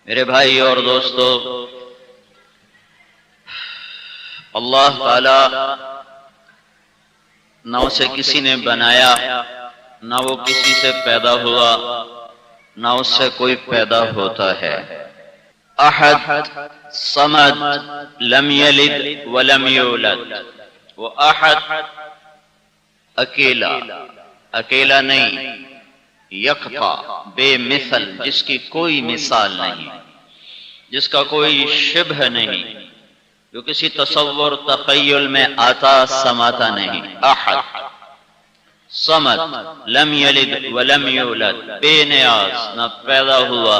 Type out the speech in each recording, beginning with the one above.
میرے بھائی اور دوستو، اللہ تعالی نہ اسے کسی نے بنایا، نہ وہ کسی سے پیدا ہوا، نہ اس سے کوئی پیدا ہوتا ہے۔ احد صمد لم یلد ولم یولد، وہ احد اکیلا نہیں، یکتا بے مثل، جس کی کوئی مثال نہیں، جس کا کوئی شبہ نہیں، جو کسی تصور تخیل میں آتا سماتا نہیں۔ احد صمد لم یلد ولم یولد، بے نیاز، نہ پیدا ہوا،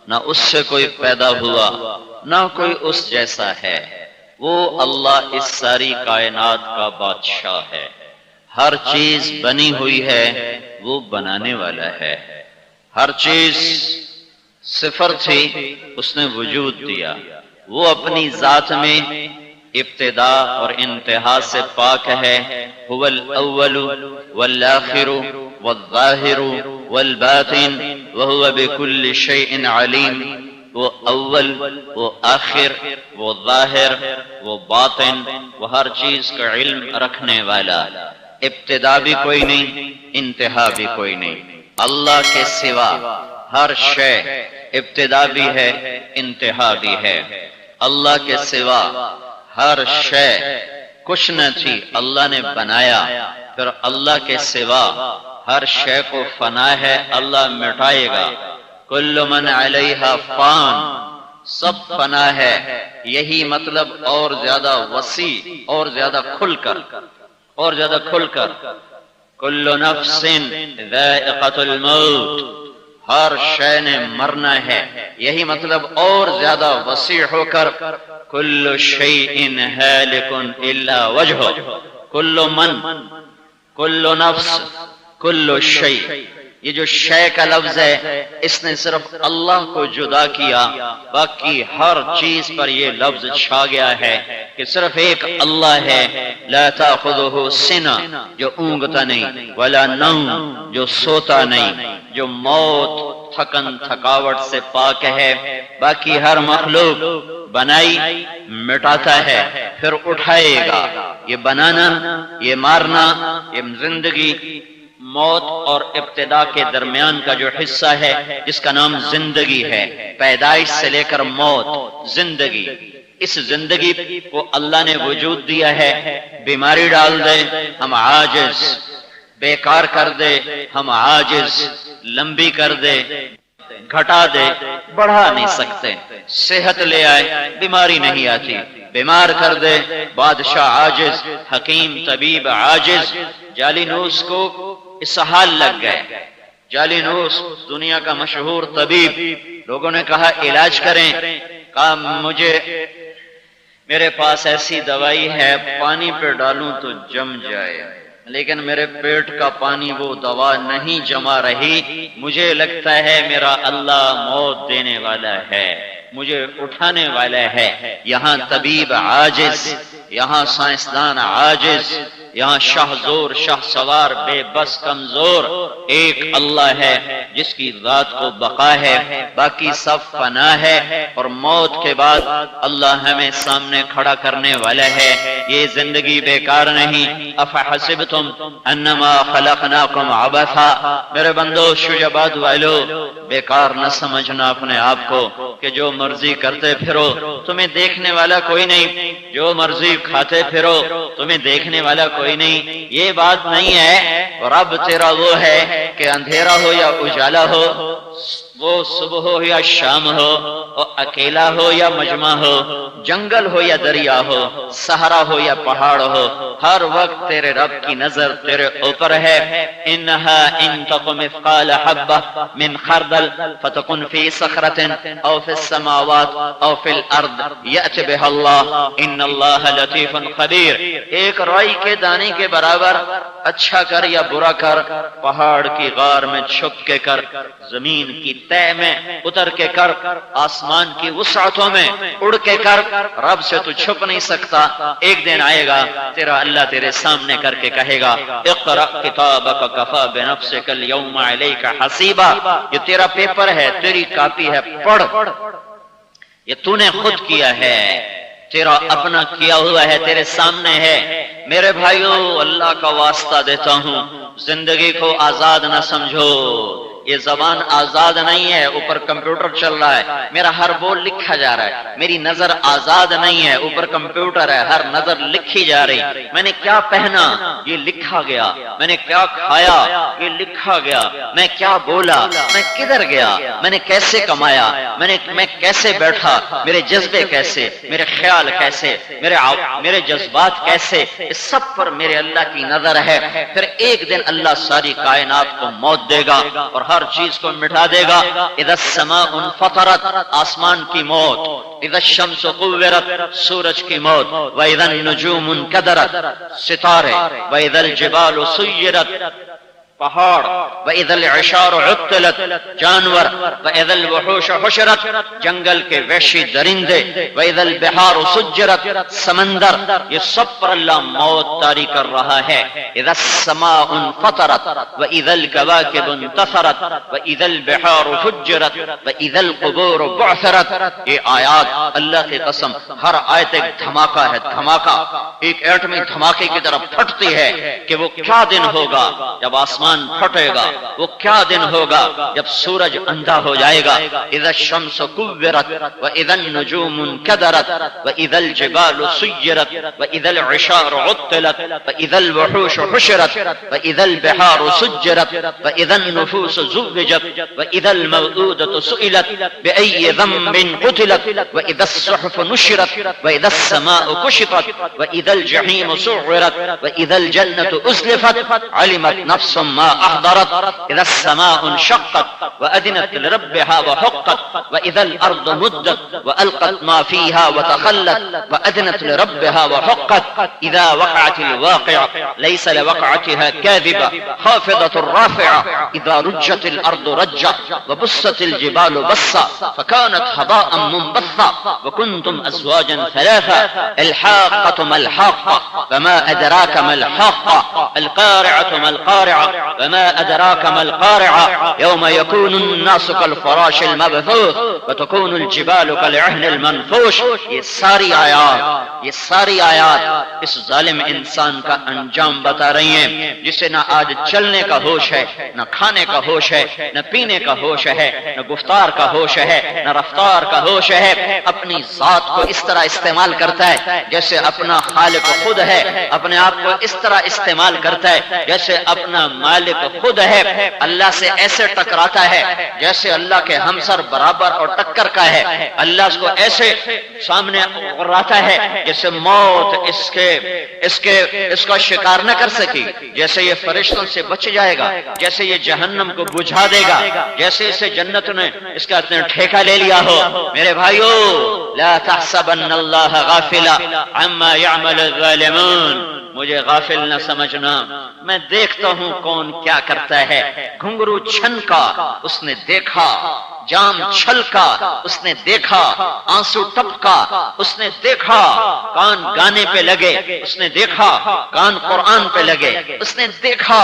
نہ اس سے کوئی پیدا ہوا، نہ کوئی اس جیسا ہے۔ وہ اللہ اس ساری کائنات کا بادشاہ ہے۔ ہر چیز بنی ہوئی ہے، وہ بنانے والا ہے۔ ہر چیز صفر تھی، اس نے وجود دیا۔ وہ اپنی ذات میں ابتدا اور انتہا سے پاک ہے۔ هو الاول والآخر والظاہر والباطن وهو بكل شيء علیم۔ وہ اول، وہ آخر، وہ ظاہر، وہ باطن، وہ ہر چیز کا علم رکھنے والا۔ ابتدا بھی کوئی نہیں، انتہا بھی کوئی نہیں۔ اللہ کے سوا ہر شے ابتدا بھی ہے، انتہا بھی ہے۔ اللہ کے سوا ہر شے کچھ نہ تھی، اللہ نے بنایا۔ پھر اللہ کے سوا ہر شے کو فنا ہے، اللہ مٹائے گا۔ کل من علیہا فان، سب فنا ہے۔ یہی مطلب اور زیادہ وسیع، اور زیادہ کھل کر کل نفس ذائقۃ الموت، ہر شے نے مرنا ہے۔ یہی مطلب اور زیادہ وسیع ہو کر کل شیء ہالک الا وجہہ، کل من، کل نفس، کل شیء۔ یہ جو شے کا لفظ ہے، اس نے صرف اللہ کو جدا کیا، باقی ہر چیز پر یہ لفظ چھا گیا ہے کہ صرف ایک اللہ ہے۔ لا تأخذہ سنہ، جو اونگتا نہیں، ولا نوم، جو سوتا نہیں، جو موت، تھکن تھکاوٹ سے پاک ہے۔ باقی ہر مخلوق بنائی مٹاتا ہے، پھر اٹھائے گا۔ یہ بنانا، یہ مارنا، یہ زندگی، موت اور ابتدا کے درمیان کا جو حصہ ہے، جس کا نام زندگی ہے، پیدائش سے لے کر موت، زندگی۔ اس زندگی کو اللہ نے وجود دیا ہے۔ بیماری ڈال دے ہم عاجز، بیکار کر دے ہم عاجز، لمبی کر دے، گھٹا دے، بڑھا نہیں سکتے۔ صحت لے آئے، بیماری نہیں آتی۔ بیمار کر دے، بادشاہ عاجز، حکیم طبیب عاجز۔ جالینوس کو اسہال لگ گئے۔ جالینوس دنیا کا مشہور طبیب، لوگوں نے کہا علاج کریں، کہا میرے پاس ایسی دوائی ہے، پانی پہ ڈالوں تو جم جائے، لیکن میرے پیٹ کا پانی وہ دوا نہیں جما رہی۔ مجھے لگتا ہے میرا اللہ موت دینے والا ہے، مجھے اٹھانے والا ہے۔ یہاں طبیب عاجز، یہاں سائنسدان عاجز، یہاں شاہ زور، شاہ سوار، بے بس، کمزور۔ ایک اللہ ہے جس کی ذات کو بقا ہے، باقی سب فنا ہے۔ اور موت کے بعد اللہ ہمیں سامنے کھڑا کرنے والا ہے۔ یہ زندگی بیکار نہیں۔ افحسبتم انما خلقناکم عبثا، میرے بندو، شجاعت والو، بیکار نہ سمجھنا اپنے آپ کو کہ جو مرضی کرتے پھرو، تمہیں دیکھنے والا کوئی نہیں۔ جو مرضی کھاتے پھرو، تمہیں دیکھنے والا کوئی نہیں۔ یہ بات نہیں ہے۔ رب تیرا وہ ہے کہ اندھیرا ہو یا اجالا ہو، وہ صبح ہو یا شام ہو، اور اکیلا ہو یا مجمع ہو، جنگل ہو یا دریا ہو، صحرا ہو یا پہاڑ ہو، ہر وقت تیرے رب کی نظر تیرے اوپر ہے۔ انہا ان تق مثقال حبہ من خردل فتکن فی صخرۃ او فی السماوات او فی الارض یأت بها اللہ ان اللہ لطیف خبیر۔ ایک رائی کے دانے کے برابر اچھا کر یا برا کر، پہاڑ کی غار میں چھپ کے کر، زمین کی تہ میں اتر کے کر، آسمان کی وسعتوں میں اڑ کے کر، رب سے تو چھپ نہیں سکتا، ایک دن آئے گا تیرا اللہ تیرے سامنے کر کے کہے گا اقرأ کتابک کفی بنفسک اليوم علیک حسیبا، یہ تیرا پیپر ہے، تیری کاپی ہے، پڑھ، یہ تو نے خود کیا ہے، تیرا اپنا کیا ہوا ہے، تیرے سامنے ہے۔ میرے بھائیو، اللہ کا واسطہ دیتا ہوں، زندگی کو آزاد نہ سمجھو، یہ زبان آزاد نہیں ہے، اوپر کمپیوٹر چل رہا ہے، میرا ہر بول لکھا جا رہا ہے، میری نظر آزاد نہیں ہے، اوپر کمپیوٹر ہے، ہر نظر لکھی جا رہی، میں نے کیا پہنا یہ لکھا گیا، میں نے کیا کھایا یہ لکھا گیا، میں کیا بولا، میں کدھر گیا، میں نے کیسے کمایا، میں کیسے بیٹھا، میرے جذبے کیسے، میرے خیال کیسے، میرے جذبات کیسے، اس سب پر میرے اللہ کی نظر ہے۔ پھر ایک دن اللہ ساری کائنات کو موت دے گا اور ہر چیز کو مٹا دے گا۔ اذا السماء انفطرت، آسمان کی موت، اذا الشمس قورت، سورج کی موت، واذا النجوم انکدرت، ستارے، واذا الجبال سیرت، پہاڑ، وَإِذَا الْعِشَارُ عُطِّلَتْ، جانور، وَإِذَا الْوُحُوشُ حُشِرَتْ، جنگل کے وحشی درندے، وَإِذَا الْبِحَارُ سُجِّرَتْ، سمندر، یہ سب پر اللہ موت طاری کر رہا ہے۔ اِذَا السَّمَاءُ انفطرت، وَإِذَا الْكَوَاكِبُ انتثرت، وَإِذَا الْبِحَارُ فُجِّرَتْ، وَإِذَا الْقُبُورُ بُعْثِرَتْ، یہ آیات اللہ کی قسم، ہر آیت ایک دھماکہ ہے، دھماکہ، ایک ایٹمی دھماکے کی طرف پھٹتی ہے کہ وہ کیا دن ہوگا جب آسمان پھٹے گا، وہ کیا دن ہوگا جب سورج اندھا ہو جائے گا۔ اذا الشمس كورت، واذا النجوم انكدرت، واذا الجبال سيرت، واذا العشار عطلت، واذا الوحوش حشرت، واذا البحار سجرت، واذا النفوس زوجت، واذا الموءودة سئلت بأي ذنب قتلت، واذا الصحف نشرت، واذا السماء كشطت، واذا الجحيم سعرت، واذا الجنة أزلفت، علمت نفس ما أحضرت، إذا السماء انشقت وأذنت لربها وحقت، وإذا الأرض مدت وألقت ما فيها وتخلت، وأذنت لربها وحقت، إذا وقعت الواقعة ليس لوقعتها كاذبة خافضة رافعة، إذا رجت الأرض رجا وبست الجبال بصا فكانت هباء منبثا، وكنتم أزواجا ثلاثا، الحاقة ما الحاقة، وما أدراك ما الحاقة، القارعة ما القارعة، وما أدراك ما القارعة، يوم يكون الناس كالفراش المبثوث، وتكون الجبال كالعهن المنفوش۔ یہ ساری آیات اس ظالم انسان کا انجام بتا رہی ہیں، جسے نہ آج چلنے کا ہوش ہے، نہ کھانے کا ہوش ہے، نہ پینے کا ہوش ہے، نہ گفتار کا ہوش ہے، نہ رفتار کا ہوش ہے، اپنی ذات کو اس طرح استعمال کرتا ہے جیسے اپنا خالق خود ہے، اپنے آپ کو اس طرح استعمال کرتا ہے جیسے اپنا مالک خود ہے، اللہ سے ایسے ٹکراتا ہے جیسے اللہ کے ہمسر برابر اور ٹکر کا ہے، اللہ اس کو ایسے سامنے راتا ہے جیسے موت اس کا شکار نہ کر سکی، جیسے یہ فرشتوں سے بچ جائے گا، جیسے یہ جہنم کو بجھا دے گا، جیسے اسے جنت نے اس کا ٹھیکہ لے لیا ہو۔ میرے بھائیو، لا تحسبن اللہ غافلا عما يعمل الظالمون، مجھے غافل نہ سمجھنا، میں دیکھتا ہوں کون کیا کرتا ہے۔ گھنگرو چھنکا، اس نے دیکھا، جام چھلکا، اس نے دیکھا، آنسو ٹپکا، اس نے دیکھا، کان گانے پہ لگے، اس نے دیکھا، کان قرآن پہ لگے، اس نے دیکھا،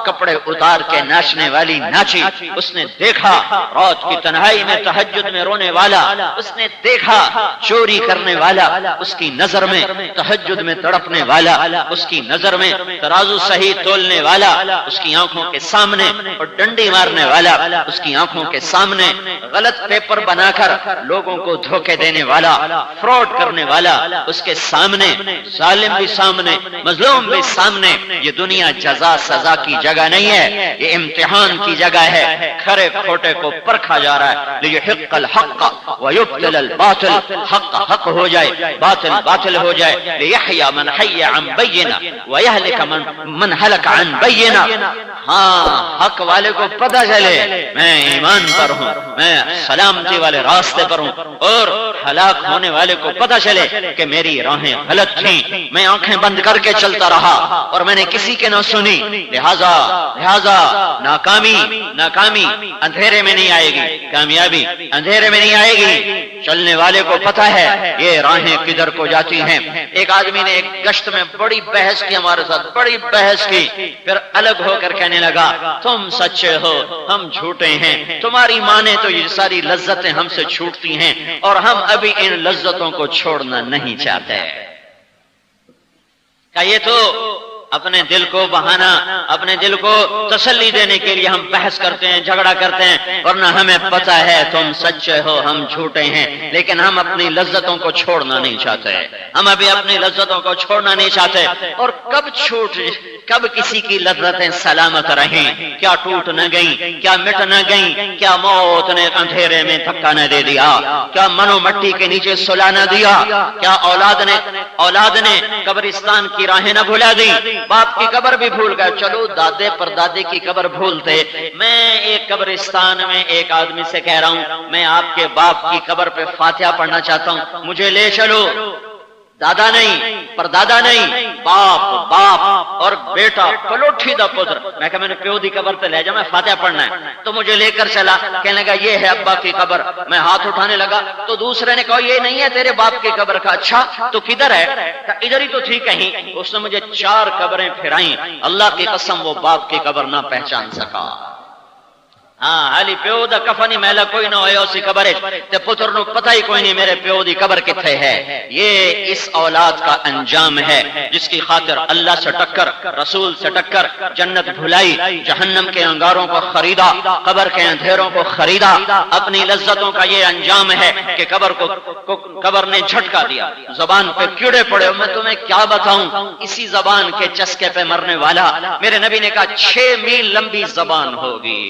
کپڑے اتار کے ناچنے والی ناچی، اس نے دیکھا، رات کی تنہائی میں تہجد میں رونے والا، اس نے دیکھا، چوری کرنے والا، اس کی نظر میں تہجد میں تڑپنے والا، اس کی نظر میں ترازو صحیح تولنے والا، اس کی آنکھوں کے سامنے، اور ڈنڈی مارنے والا اس کی آنکھوں کے سامنے، غلط پیپر بنا کر لوگوں کو دھوکے دینے والا، فراڈ کرنے والا اس کے سامنے، ظالم بھی سامنے، مظلوم بھی سامنے۔ یہ دنیا جزا سزا کی جگہ نہیں ہے، یہ امتحان کی جگہ ہے، کھرے کھوٹے کو پرکھا جا رہا ہے۔ لیحق الحق ویبطل الباطل، حق حق ہو جائے، باطل باطل ہو جائے۔ لیحیی من حی عن بینہ ویہلک من ہلک عن بینہ، ہاں حق والے کو پتہ چلے میں ایمان پر ہوں، میں سلامتی والے راستے پر ہوں، اور ہلاک ہونے والے کو پتہ چلے کہ میری راہیں غلط تھیں، میں آنکھیں بند کر کے چلتا رہا اور میں نے کسی کے نہ سنی، لہذا ناکامی اندھیرے میں نہیں آئے گی، کامیابی اندھیرے میں نہیں آئے گی، چلنے والے کو پتہ ہے یہ راہیں کدھر کو جاتی ہیں۔ ایک آدمی نے ایک گشت میں بڑی بحث کی ہمارے ساتھ، بڑی بحث کی، پھر الگ ہو کر کہنے لگا تم سچے ہو ہم جھوٹے ہیں، تمہاری مانے تو یہ ساری لذتیں ہم سے چھوٹتی ہیں اور ہم ابھی ان لذتوں کو چھوڑنا نہیں چاہتے۔ کہ یہ تو اپنے دل کو بہانا، اپنے دل کو تسلی دینے کے لیے ہم بحث کرتے ہیں، جھگڑا کرتے ہیں، ورنہ ہمیں پتہ ہے تم سچے ہو ہم جھوٹے ہیں، لیکن ہم اپنی لذتوں کو چھوڑنا نہیں چاہتے، ہم ابھی اپنی لذتوں کو چھوڑنا نہیں چاہتے۔ اور کب کسی کی لذتیں سلامت رہیں، کیا ٹوٹ نہ گئیں، کیا مٹ نہ گئیں، کیا موت نے اندھیرے میں دھکا نہ دے دیا، کیا منو مٹی کے نیچے سلا نہ دیا، کیا اولاد نے قبرستان کی راہیں نہ بھلا دی، باپ کی قبر بھی بھول گئے، چلو دادے پردادے کی قبر بھولتے، میں ایک قبرستان میں ایک آدمی سے کہہ رہا ہوں میں آپ کے باپ کی قبر پہ فاتحہ پڑھنا چاہتا ہوں، مجھے لے چلو۔ دادا نہیں، پردادا نہیں، باپ اور بیٹا پلوٹھی دا پتر، میں کہا میں نے پیو دی قبر تے لے جا، میں فاتحہ پڑھنا ہے، تو مجھے لے کر چلا، کہنے لگا یہ ہے ابا کی قبر، میں ہاتھ اٹھانے لگا تو دوسرے نے کہا یہ نہیں ہے تیرے باپ کی قبر کا، اچھا تو کدھر ہے؟ ادھر ہی تو تھی کہیں۔ اس نے مجھے 4 قبریں پھرائیں، اللہ کی قسم وہ باپ کی قبر نہ پہچان سکا۔ ہاں حالی پیو دا کفنی میلا کوئی نہ ہوئے اسی قبر تے پتر نو پتہ ہی کوئی نہیں میرے پیو دی قبر کتھے ہے۔ یہ اس اولاد کا انجام ہے جس کی خاطر اللہ سے ٹکر، رسول سے ٹکر، جنت بھلائی، جہنم کے انگاروں کو خریدا، قبر کے اندھیروں کو خریدا، اپنی لذتوں کا یہ انجام ہے کہ قبر نے جھٹکا دیا، زبان پہ کیڑے پڑے۔ میں تمہیں کیا بتاؤں، اسی زبان کے چسکے پہ مرنے والا، میرے نبی نے کہا 6 میل لمبی زبان ہوگی۔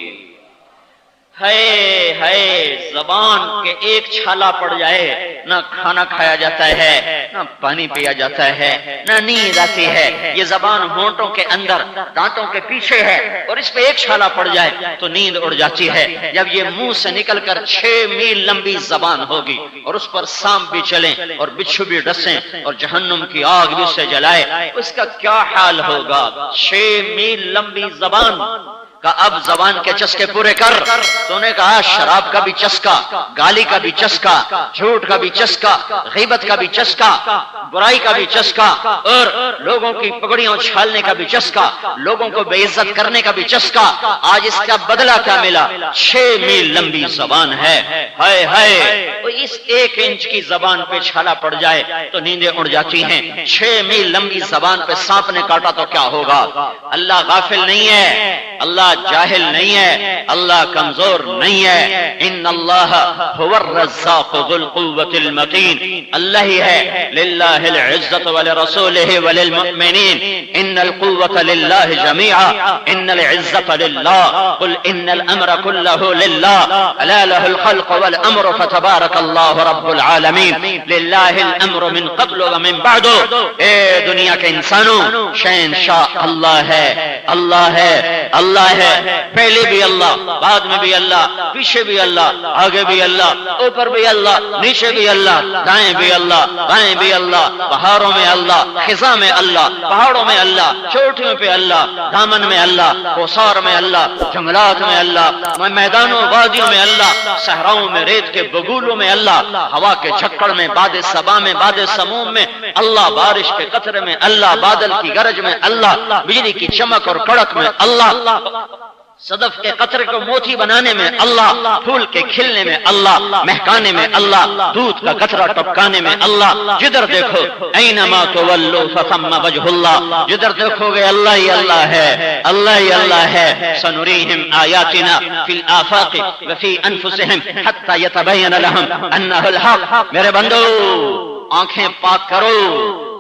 ہے زبان کے ایک چھالا پڑ جائے نہ کھانا کھایا جاتا ہے، نہ پانی پیا جاتا ہے، نہ نیند آتی ہے۔ یہ زبان ہونٹوں کے اندر دانتوں کے پیچھے ہے اور اس پہ ایک چھالا پڑ جائے تو نیند اڑ جاتی ہے۔ جب یہ منہ سے نکل کر 6 میل لمبی زبان ہوگی اور اس پر سانپ بھی چلیں اور بچھو بھی ڈسیں اور جہنم کی آگ بھی اسے جلائے، اس کا کیا حال ہوگا؟ 6 میل لمبی زبان کا اب زبان کے چسکے پورے کر۔ تو نے کہا شراب کا بھی چسکا، گالی کا بھی چسکا، جھوٹ کا بھی چسکا، غیبت کا بھی چسکا، برائی کا بھی چسکا، اور لوگوں کی پگڑیاں اچھالنے کا بھی چسکا، لوگوں کو بے عزت کرنے کا بھی چسکا۔ آج اس کا بدلہ کیا ملا؟ 6 میل لمبی زبان ہے۔ ہائے ہائے، اس 1 انچ کی زبان پہ چھالا پڑ جائے تو نیندیں اڑ جاتی ہیں۔ 6 میل لمبی زبان پہ سانپ نے کاٹا تو کیا ہوگا؟ اللہ غافل نہیں ہے، اللہ جاہل نہیں ہے، اللہ کمزور نہیں ہے۔ ان اللہ هو الرزاق ذو القوة المتین، اللہ ہی ہے۔ للہ العزت ولرسولہ وللمؤمنین، ان القوة للہ جميعا، ان العزت للہ، قل ان الامر كله للہ، الا له الخلق والامر فتبارک اللہ رب العالمین، للہ الامر من قبل ومن بعد۔ اے دنیا کے انسانوں، شہنشاہ اللہ ہے، اللہ ہے، اللہ ہے، پہلے بھی اللہ، بعد میں بھی اللہ، پیچھے بھی اللہ، آگے بھی اللہ، اوپر بھی اللہ، نیچے بھی اللہ، دائیں بھی اللہ، بائیں بھی اللہ، پہاڑوں میں اللہ، خزاں میں اللہ، پہاڑوں میں اللہ، چوٹیوں پہ اللہ، دامن میں اللہ، کوثر میں اللہ، جنگلات میں اللہ، میدانوں وادیوں میں اللہ، صحراؤں میں ریت کے بگولوں میں اللہ، ہوا کے جھکڑ میں، باد صبا میں، باد سموم میں اللہ، بارش کے قطرے میں اللہ، بادل کی گرج میں اللہ، بجلی کی چمک اور کڑک میں اللہ، صدف کے قطرے کو موتی بنانے میں اللہ، پھول کے کھلنے میں اللہ، مہکانے میں اللہ، دودھ کا قطرہ ٹپکانے میں اللہ۔ جدھر دیکھو اینما تولوا فثم وجہ اللہ، جدھر دیکھو گے اللہ ہی اللہ ہے، اللہ ہی اللہ ہے۔ سنریہم آیاتنا فی الآفاق وفی انفسہم حتی یتبین لہم انہ الحق۔ میرے بندو آنکھیں پاک کرو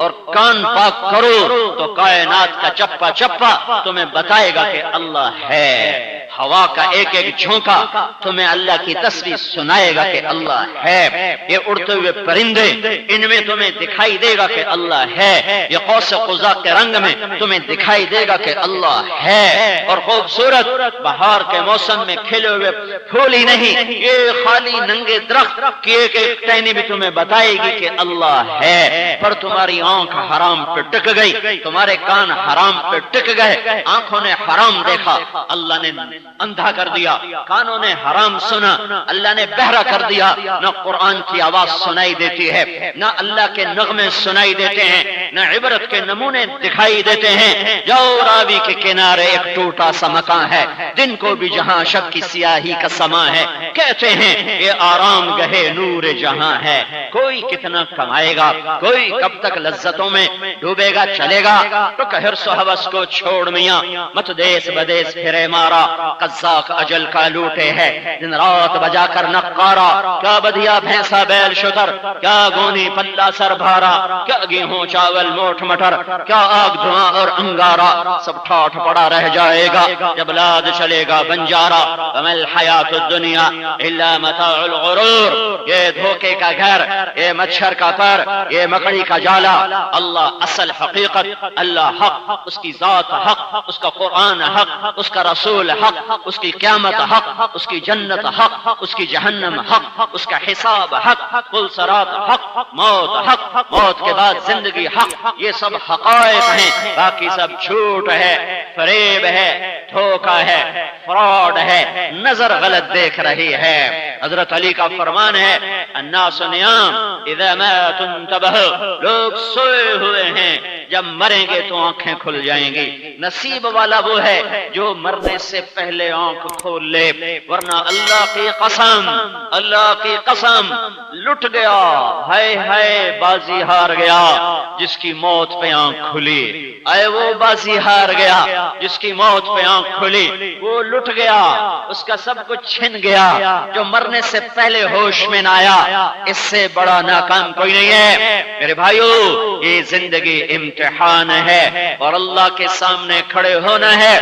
اور کان پاک کرو تو کائنات کا چپا چپا تمہیں بتائے گا کہ اللہ ہے۔ ہوا کا ایک ایک جھونکا تمہیں اللہ کی تصویر سنائے گا کہ اللہ ہے۔ یہ اڑتے ہوئے پرندے، ان میں تمہیں دکھائی دے گا کہ اللہ ہے۔ یہ قوس قزح کے رنگ میں تمہیں دکھائی دے گا کہ اللہ ہے۔ اور خوبصورت بہار کے موسم میں کھلے ہوئے پھول ہی نہیں، یہ خالی ننگے درخت کی ایک ایک ٹہنی بھی تمہیں بتائے گی کہ اللہ ہے۔ پر تمہاری آنکھ حرام پہ ٹک گئی، تمہارے کان حرام پہ ٹک گئے، آنکھوں نے حرام دیکھا، اللہ نے اندھا کر دیا، کانوں نے حرام سنا، اللہ نے بہرا کر دیا، نہ قرآن کی آواز سنائی دیتی ہے، نہ اللہ کے نغمے سنائی دیتے ہیں، نہ عبرت کے نمونے دکھائی دیتے ہیں۔ جاؤ راوی کے کنارے ایک ٹوٹا سا مکان ہے، دن کو بھی جہاں شب کی سیاہی کا سما ہے، کہتے ہیں یہ آرام گہے نور جہاں ہے، کوئی کتنا کمائے گا، کوئی کب تک لذتوں میں ڈوبے گا چلے گا، تو حرص و ہوس کو چھوڑ میاں مت دیس بدیس پھرے مارا، قزاق اجل کا لوٹے ہے دن رات بجا کر نقارا، کیا بدیا بھینسا بیل شتر، کیا گونی پلہ سر بھارا، کیا گیہوں چاول موٹ مٹر، کیا آگ دھواں اور انگارا، سب ٹھاٹھ پڑا رہ جائے گا جب لاد چلے گا بنجارا، وما الحیات الدنیا الا متاع الغرور، یہ دھوکے کا گھر، یہ مچھر کا پر، یہ مکڑی کا جالا، اللہ اصل حقیقت، اللہ حق، اس کی ذات حق، اس کا قرآن حق، اس کا رسول حق، اس کی قیامت حق، اس کی جنت حق، اس کی جہنم حق، اس کا حساب حق، کل صراط حق، موت حق، موت کے بعد زندگی حق، یہ سب حقائق ہیں، باقی سب جھوٹ ہے، فریب ہے، دھوکہ ہے، فراڈ ہے، نظر غلط دیکھ رہی ہے۔ حضرت علی کا فرمان ہے الناس نیام اذا ماتوا انتبہوا، لوگ سوئے ہوئے ہیں، جب مریں گے تو آنکھیں کھل جائیں گی، نصیب والا وہ ہے جو مرنے سے پہلے آنکھ کھول لے، ورنہ اللہ کی قسم، اللہ کی قسم لٹ گیا، ہائے ہائے بازی ہار گیا جس کی موت پہ آنکھ کھلی، اے وہ بازی ہار گیا جس کی موت پہ آنکھ کھلی، وہ لٹ گیا، اس کا سب کچھ چھن گیا جو مرنے سے پہلے ہوش میں نہ آیا، اس سے بڑا ناکام کوئی نہیں ہے۔ میرے بھائیو، یہ زندگی امتحان ہے اور اللہ کے سامنے کھڑے ہونا ہے،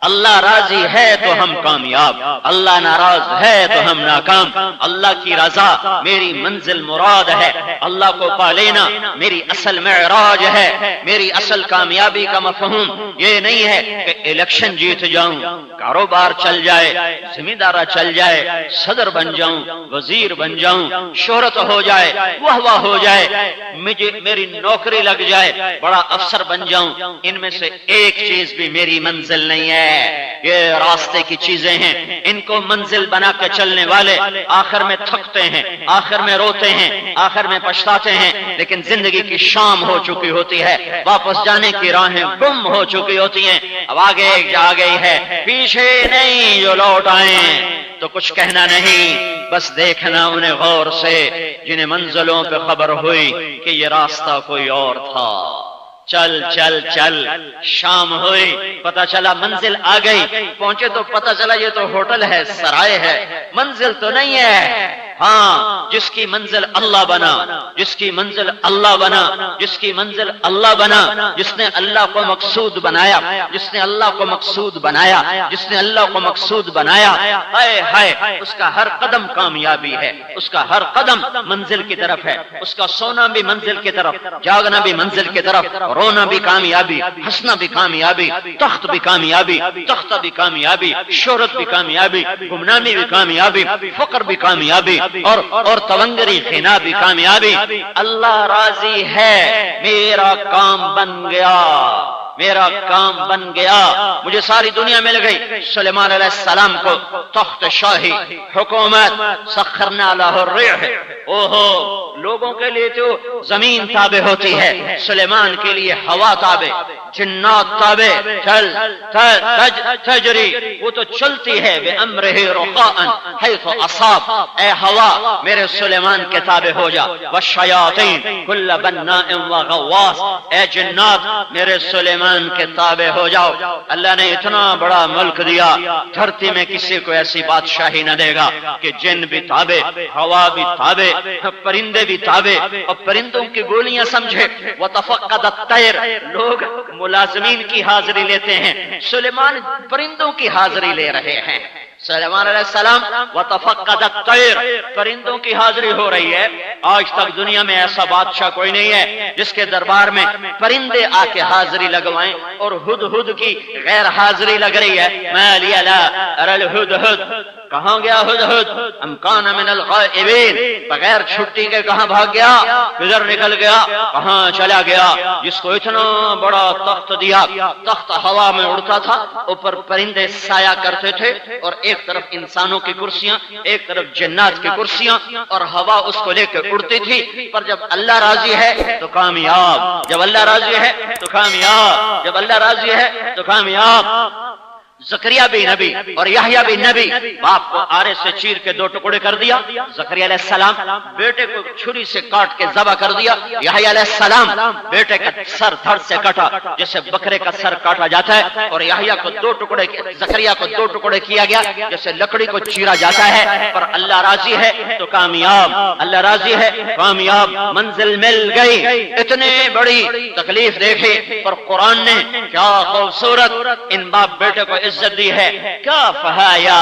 اللہ راضی ہے تو ہم کامیاب، اللہ ناراض ہے تو ہم ناکام، اللہ کی رضا میری منزل مراد ہے، اللہ کو پا لینا میری اصل معراج ہے، میری اصل کامیابی کا مفہوم یہ نہیں ہے کہ الیکشن جیت جاؤں، کاروبار چل جائے، زمیندارہ چل جائے، صدر بن جاؤں، وزیر بن جاؤں، شہرت ہو جائے، واہ ہو جائے، مجھے میری نوکری لگ جائے، بڑا افسر بن جاؤں، ان میں سے ایک چیز بھی میری منزل نہیں ہے۔ یہ راستے کی چیزیں ہیں، ان کو منزل بنا کے چلنے والے آخر میں تھکتے ہیں، آخر میں روتے ہیں، آخر میں پچھتاتے ہیں، لیکن زندگی کی شام ہو چکی ہوتی ہے، واپس جانے کی راہیں گم ہو چکی ہوتی ہیں، اب آگے جا گئی ہے، پیچھے نہیں جو لوٹ آئیں تو کچھ کہنا نہیں، بس دیکھنا انہیں غور سے جنہیں منزلوں پہ خبر ہوئی کہ یہ راستہ کوئی اور تھا۔ چل چل چل، شام ہوئی، پتہ چلا منزل آ گئی، پہنچے تو پتہ چلا یہ تو ہوٹل ہے، سرائے ہے، منزل تو نہیں ہے۔ ہاں، جس کی منزل اللہ بنا، جس کی منزل اللہ بنا، جس کی منزل اللہ بنا، جس نے اللہ کو مقصود بنایا، جس نے اللہ کو مقصود بنایا، جس نے اللہ کو مقصود بنایا، ہائے ہائے، اس کا ہر قدم کامیابی ہے، اس کا ہر قدم منزل کی طرف ہے، اس کا سونا بھی منزل کی طرف، جاگنا بھی منزل کی طرف، رونا بھی کامیابی، ہنسنا بھی کامیابی، تخت بھی کامیابی، تختہ بھی کامیابی، شہرت بھی کامیابی، گمنامی بھی کامیابی، فقر بھی کامیابی، اور تونگری خنا بھی کامیابی۔ اللہ راضی ہے، میرا کام بن گیا، میرا کام بن گیا، مجھے ساری دنیا مل گئی۔ سلیمان علیہ السلام کو تخت شاہی، حکومت، سخرنا لہ الریح، اوہو، لوگوں کے لیے تو زمین تابع ہوتی ہے، سلیمان کے لیے ہوا تابع، جنات تابع، چل تجری، وہ تو چلتی ہے بے امرہ رخاء حیث اصاب، اے ہوا میرے سلیمان کے تابع ہو جا، والشیاطین کل بناء وغواص، اے جنات میرے سلیمان کے تابع ہو جاؤ۔ اللہ نے اتنا بڑا ملک دیا، دھرتی میں کسی کو ایسی بادشاہی نہ دے گا کہ جن بھی تابع، ہوا بھی تابع، پرندے بھی تابع، اور پرندوں کی گولیاں سمجھے، وتفقد الطیر، لوگ ملازمین کی حاضری لیتے ہیں، سلیمان پرندوں کی حاضری لے رہے ہیں۔ سلیمان علیہ السلام وتفقد الطیر، پرندوں کی حاضری ہو رہی ہے۔ آج تک دنیا میں ایسا بادشاہ کوئی نہیں ہے جس کے دربار میں پرندے آ کے حاضری لگوائیں، اور ہدہد کی غیر حاضری لگ رہی ہے، ما لی لا اری الہدہد، کہاں گیا ہدہد؟ ام کان من الغائبین، بغیر چھٹی کے کہاں بھاگ گیا؟ کدھر نکل گیا؟ کہاں چلا گیا؟ جس کو اتنا بڑا تخت دیا، تخت ہوا میں اڑتا تھا، اوپر پرندے سایہ کرتے تھے، اور ایک طرف انسانوں کی کرسیاں، ایک طرف جنات کی کرسیاں، اور ہوا اس کو لے کے اڑتی تھی۔ پر جب اللہ راضی ہے تو کامیاب، جب اللہ راضی ہے تو کامیاب، جب اللہ راضی ہے تو کامیاب۔ زکریا بھی نبی اور یحییٰ بھی نبی، باپ کو آرے سے چیر کے دو ٹکڑے کر دیا زکریا علیہ السلام، بیٹے کو چھری سے کاٹ کے ذبح کر دیا یحییٰ علیہ السلام، بیٹے کا سر دھڑ سے کٹا جیسے بکرے کا سر کاٹا جاتا ہے، اور یحییٰ کو دو ٹکڑے، زکریا کو دو ٹکڑے کیا گیا جیسے لکڑی کو چیرا جاتا ہے۔ پر اللہ راضی ہے تو کامیاب، اللہ راضی ہے کامیاب، منزل مل گئی۔ اتنے بڑی تکلیف دیکھی، پر قرآن نے کیا خوبصورت ان باپ بیٹے کو عزت دی ہے۔ کاف ہا یا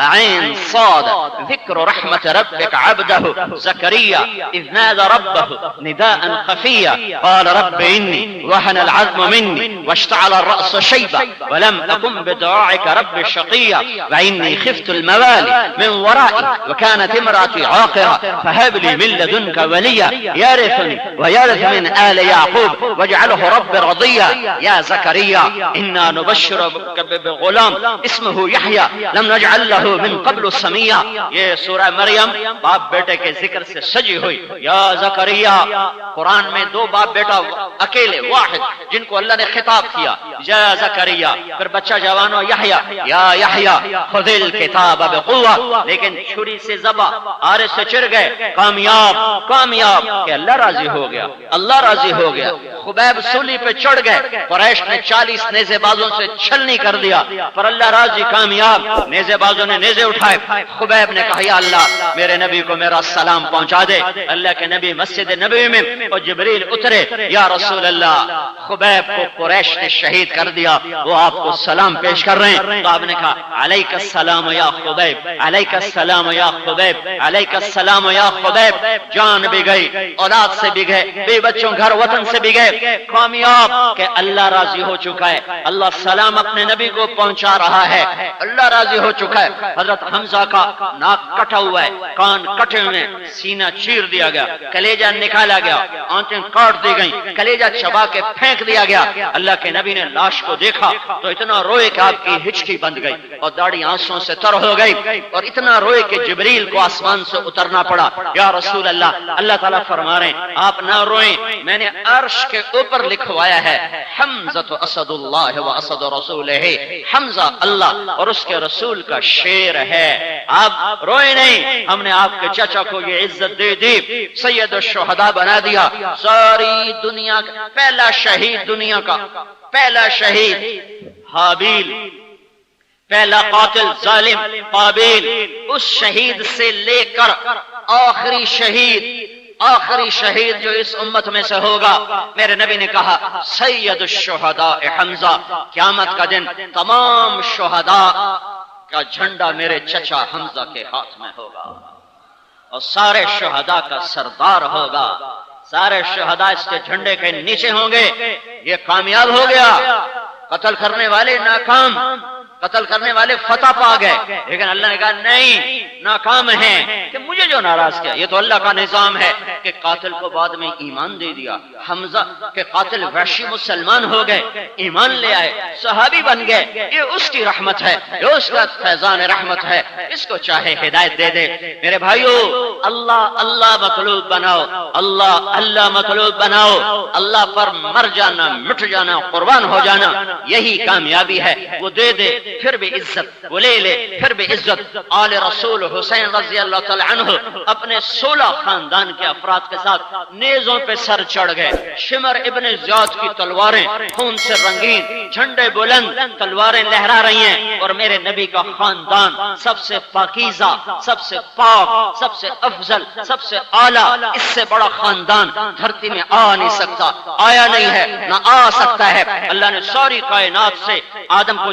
عین صاد، ذکر رحمت ربک عبدہ زکریا اذ نادى ربه نداء خفيا قال رب إني وهن العظم مني واشتعل الرأس شيبا ولم أكن بدعائك رب شقيا وإني خفت الموالي من ورائي وكانت امرأتي عاقرة فهب لي من لدنك وليا يرثني ويرث من آل يعقوب واجعله رب رضيا يا زكريا إنا نبشرك بغلام اسمه يحيى لم نجعل له من قبل سميا۔ یہ سورہ مریم باپ بیٹے کے ذکر سے سجی ہوئی۔ یا زکریا، قرآن میں دو باپ بیٹا اکیلے واحد جن کو اللہ نے خطاب کیا، یا زکریا، پھر بچہ جوان ہو یحییٰ، یا یحییٰ خذ الکتاب بقوہ، لیکن چھری سے ذبح، آرے سے چر گئے، کامیاب کامیاب کہ اللہ راضی ہو گیا، اللہ راضی ہو گیا۔ خبیب سولی پہ چڑھ گئے، قریش نے 40 نیزے بازوں سے چھلنی کر دیا، پر اللہ راضی کامیاب۔ نیزے بازوں نے نیزے اٹھائے، خبیب نے کہا یا اللہ میرے نبی کو میرا سلام پہنچا دے۔ اللہ کے نبی مسجد نبوی میں اور جبریل اترے، یا رسول اللہ خبیب کو قریش نے شہید کر دیا، وہ آپ کو سلام پیش کر رہے ہیں۔ تو آپ نے کہا علیک السلام یا خبیب، علیک السلام یا خبیب، علیک السلام یا خبیب۔ جان بھی گئی، اولاد سے بھی گئے، بے بچوں گھر وطن سے بھی گئے، کامیاب کہ اللہ راضی ہو چکا ہے، اللہ سلام اپنے نبی کو پہنچا رہا ہے، اللہ راضی ہو چکا ہے۔ حضرت حمزہ کا ناک کٹا ہوا ہے، کان کٹے ہوئے، سینہ چیر دیا گیا، کلیجہ نکالا گیا، آنتیں کاٹ دی گئیں، کلیجہ چبا کے پھینک دیا گیا۔ اللہ کے نبی نے لاش کو دیکھا تو اتنا روئے کہ آپ کی ہچکی بند گئی اور داڑھی آنسوں سے تر ہو گئی، اور اتنا روئے کہ جبریل کو آسمان سے اترنا پڑا۔ یا رسول اللہ، اللہ تعالیٰ فرما رہے ہیں آپ نہ روئیں، میں نے عرش کے اوپر لکھوایا ہے حمزہ اسد اللہ و اسد رسولہ، حمزہ اللہ اور اس کے رسول کا شیر ہے، آپ روئے نہیں۔ ہم نے آپ کے چچا کو یہ عزت دے دی، سید الشہداء بنا دیا، ساری دنیا کا پہلا شہید، دنیا کا پہلا شہید حابیل، پہلا قاتل ظالم قابیل، اس شہید سے لے کر آخری شہید، آخری شہید جو اس امت میں سے ہوگا، میرے نبی نے کہا سید الشہداء حمزہ، قیامت کا دن تمام شہداء کا جھنڈا میرے چچا حمزہ کے ہاتھ میں ہوگا، اور سارے شہداء کا سردار ہوگا، سارے شہداء اس کے جھنڈے کے نیچے ہوں گے۔ یہ کامیاب ہو گیا، قتل کرنے والے ناکام، قتل کرنے والے فتح پا گئے، لیکن اللہ نے کہا نہیں، ناکام ہیں کہ مجھے جو ناراض کیا۔ یہ تو اللہ کا نظام ہے کہ قاتل کو بعد میں ایمان دے دیا، حمزہ کے قاتل وحشی مسلمان ہو گئے، ایمان لے آئے، صحابی بن گئے، یہ اس کی رحمت ہے، یہ اس کا فیضان رحمت ہے، اس کو چاہے ہدایت دے دے۔ میرے بھائیو، اللہ اللہ مطلوب بناؤ، اللہ اللہ مطلوب بناؤ، اللہ پر مر جانا، مٹ جانا، قربان ہو جانا، یہی کامیابی ہے۔ وہ دے دے پھر بھی عزت، وہ لے لے پھر بھی عزت۔ آل رسول حسین رضی اللہ تعالی عنہ اپنے 16 خاندان کے افراد کے ساتھ نیزوں پہ سر چڑھ گئے، شمر ابن زیاد کی تلواریں خون سے رنگین، جھنڈے بلند، تلواریں لہرا رہی ہیں، اور میرے نبی کا خاندان سب سے پاکیزہ، سب سے پاک، سب سے افضل، سب سے اعلیٰ، اس سے بڑا خاندان دھرتی میں آ نہیں سکتا، آیا نہیں ہے، نہ آ سکتا ہے۔ اللہ نے ساری کائنات سے آدم کو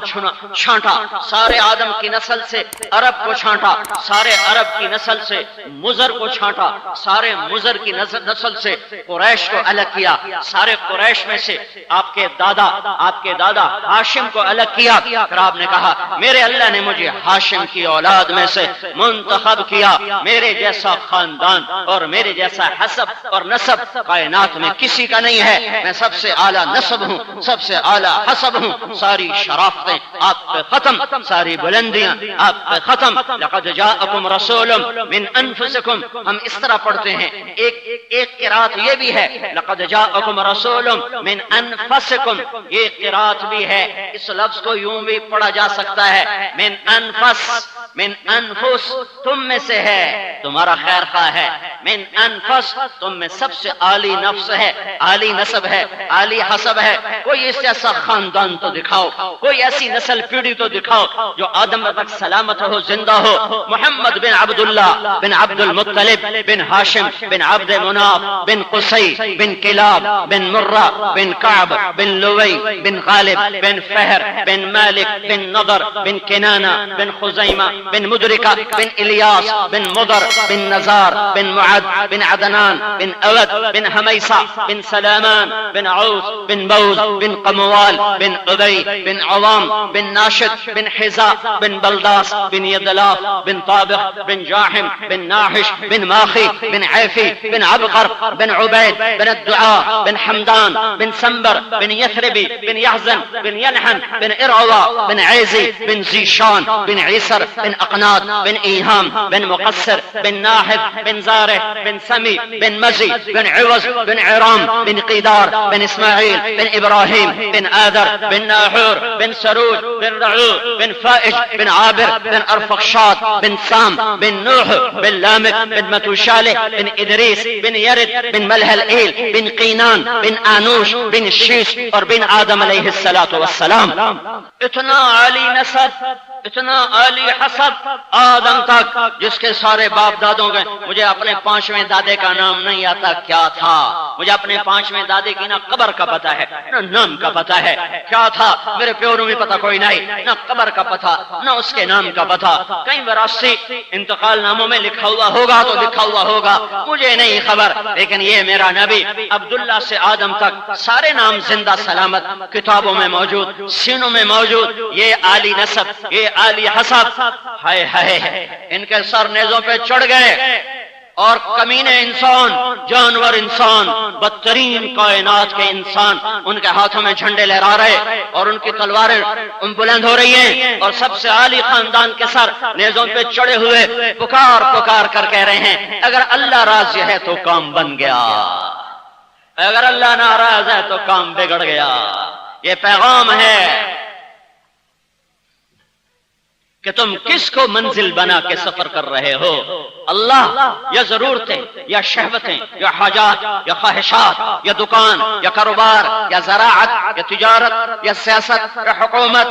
چھانٹا، سارے آدم کی نسل سے عرب کو چھانٹا، سارے عرب کی نسل سے مضر کو چھانٹا، سارے مضر ادھر کی نسل سے قریش کو الگ کیا، سارے قریش میں سے آپ کے دادا ہاشم کو الگ کیا، پھر آپ نے کہا میرے اللہ نے مجھے ہاشم کی اولاد میں سے منتخب کیا، میرے جیسا خاندان اور میرے جیسا حسب اور نسب کائنات میں کسی کا نہیں ہے، میں سب سے اعلیٰ نسب ہوں، سب سے اعلیٰ حسب ہوں، ساری شرافتیں آپ پہ ختم، ساری بلندیاں آپ پہ ختم۔ لقد جاءکم رسول من انفسکم، ہم اس طرح پڑھتے ہیں، ایک قرات یہ بھی ہے لقد جاءکم رسول من انفسکم، یہ قرات بھی ہے، اس لفظ کو یوں بھی پڑھا جا سکتا ہے من انفس، من انفس تم میں سے ہے، تمہارا خیر خواہ ہے، من انفس تم میں سب سے عالی نفس ہے، عالی نسب ہے، عالی حسب ہے، کوئی اس ایسا خاندان تو دکھاؤ، کوئی ایسی نسل پیڑھی تو دکھاؤ جو آدم تک سلامت ہو، زندہ ہو۔ محمد بن عبداللہ بن عبد المطلب بن ہاشم بن عبد مناف بن قصی بن کلاب بن مرہ بن کعب بن لوی بن غالب بن فہر بن مالک بن نضر بن کنانہ بن خزیمہ بن مدرکہ بن الیاس بن مضر بن نزار بن معد بن عدنان بن اود بن حمیسہ بن سلامان بن عوس بن بوز بن قموال بن ابی بن عوام بن ناشد بن حزاء بن بلداس بن یدلاف بن طابخ بن جاحم بن ناحش بن ماخی بن عیفی بن عبقر بن عبید بن الدعاء بن حمدان بن سنبر بن یثربی بن یحزن بن ینحن بن ارعوا بن عیزی بن زیشان بن عیسر بن اقناط بن ایہام بن مقصر بن ناحد بن زارح بن سمی بن مزی بن عوض بن عرام بن قیدار بن اسماعیل بن ابراہیم بن آذر بن ناحور بن سروج بن رعو بن فائج بن عابر بن ارفخشاد بن سام بن نوح بن لامک بن متوشالح بن ادریس بن یرد بن ملحلئیل بن قینان بن آنوش بن شیش اور بن آدم علیہ السلام۔ اتنا عالی نسب، اتنا عالی حسب آدم تک، جس کے سارے باپ دادوں کے، مجھے اپنے پانچویں دادے کا نام نہیں آتا کیا تھا، مجھے اپنے پانچویں دادے کی نہ قبر کا پتہ ہے نہ نام کا پتہ ہے، کیا تھا میرے پیوروں میں پتہ کوئی نہیں، نہ قبر کا پتہ نہ اس کے نام کا پتہ، کئی وراثتی انتقال ناموں میں لکھا ہوا ہوگا تو لکھا ہوا ہوگا، مجھے نہیں خبر، لیکن یہ میرا نبی عبداللہ سے آدم تک سارے نام زندہ سلامت کتابوں میں موجود، سینوں میں موجود، یہ عالی نسب، یہ عالی حسب، ہائے ہائے ان کے سر نیزوں پہ چڑھ گئے، اور کمینے انسان، جانور انسان، بدترین کائنات کے انسان ان کے ہاتھوں میں جھنڈے لہرا رہے اور ان کی تلواریں بلند ہو رہی ہیں، اور سب سے عالی خاندان کے سر نیزوں پہ چڑھے ہوئے پکار پکار کر کہہ رہے ہیں اگر اللہ راضی ہے تو کام بن گیا، اگر اللہ ناراض ہے تو کام بگڑ گیا۔ یہ پیغام ہے کہ تم کس کو منزل بنا کے سفر کر رہے ہو، اللہ یا ضرورتیں یا شہوتیں یا حاجات یا خواہشات یا دکان یا کاروبار یا زراعت یا تجارت یا سیاست یا حکومت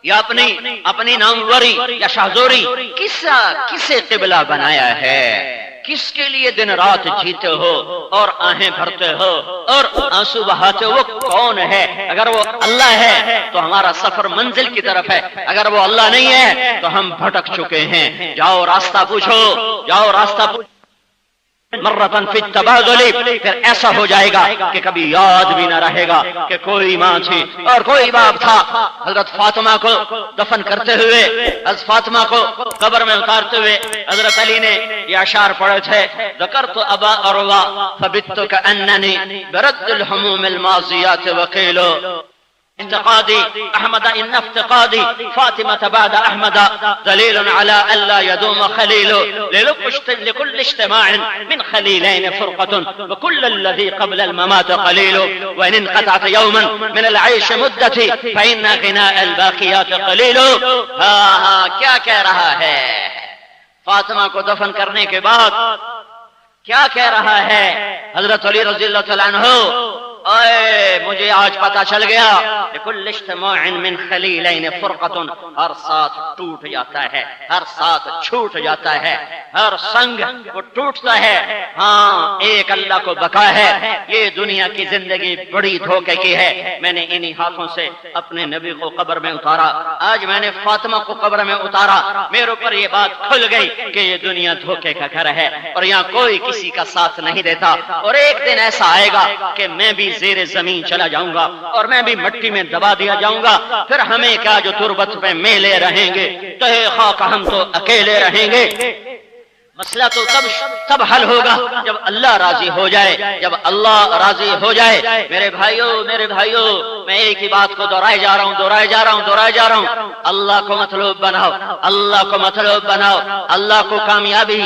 یا اپنی ناموری یا شاہزوری، کسے قبلہ بنایا ہے، کس کے لیے دن رات جیتے ہو اور آہیں بھرتے ہو اور آنسو بہاتے ہو، وہ کون ہے؟ اگر وہ اللہ ہے تو ہمارا سفر منزل کی طرف ہے، اگر وہ اللہ نہیں ہے تو ہم بھٹک چکے ہیں۔ جاؤ راستہ پوچھو، جاؤ راستہ پوچھو، مرتن فی التبادل، پھر ایسا ہو جائے گا کہ کبھی یاد بھی نہ رہے گا کہ کوئی ماں تھی اور کوئی باپ تھا۔ حضرت فاطمہ کو دفن کرتے ہوئے، حضرت فاطمہ کو قبر میں اتارتے ہوئے حضرت علی نے یہ اشعار پڑھے تھے، ذکرت ابا اروا فبت کأننی برد الہموم الماضیات وقیل اعتقادی احمد ان افتقادی فاطمة بعد احمد دلیل على الا يدوم خلیل لكل اجتماع من خلیلین فرقة وكل الذي قبل الممات قلیل وان انقطعت يوما من العيش مدتي فإن غناء الباقيات قلیل۔ کیا کہہ رہا ہے فاطمہ کو دفن کرنے کے بعد، کیا کہہ رہا ہے حضرت علی رضی اللہ تعالیٰ عنہ؟ اے مجھے آج پتا چل گیا لکل اجتماع من خلیلین فرقۃ، ہر ساتھ ٹوٹ جاتا ہے، ہر ساتھ چھوٹ جاتا ہے، ہر سنگ وہ ٹوٹتا ہے، ہاں ایک اللہ کو بقا ہے۔ یہ دنیا کی زندگی بڑی دھوکے کی ہے۔ میں نے انہی ہاتھوں سے اپنے نبی کو قبر میں اتارا، آج میں نے فاطمہ کو قبر میں اتارا، میرے اوپر یہ بات کھل گئی کہ یہ دنیا دھوکے کا گھر ہے اور یہاں کوئی کسی کا ساتھ نہیں دیتا، اور ایک دن ایسا آئے گا کہ میں بھی زیر زمین چلا جاؤں گا اور میں بھی مٹی میں دبا دیا جاؤں گا، پھر ہمیں کیا جو تربت پہ میلے رہیں گے، تہے خاک ہم تو اکیلے رہیں گے۔ مسئلہ تو تب حل ہوگا جب اللہ راضی ہو جائے، جب اللہ راضی ہو جائے۔ میرے بھائیوں میں ایک ہی بات کو دہرائے جا رہا ہوں، اللہ کو مطلوب بناؤ، اللہ کو مطلوب بناؤ، اللہ کو کامیابی،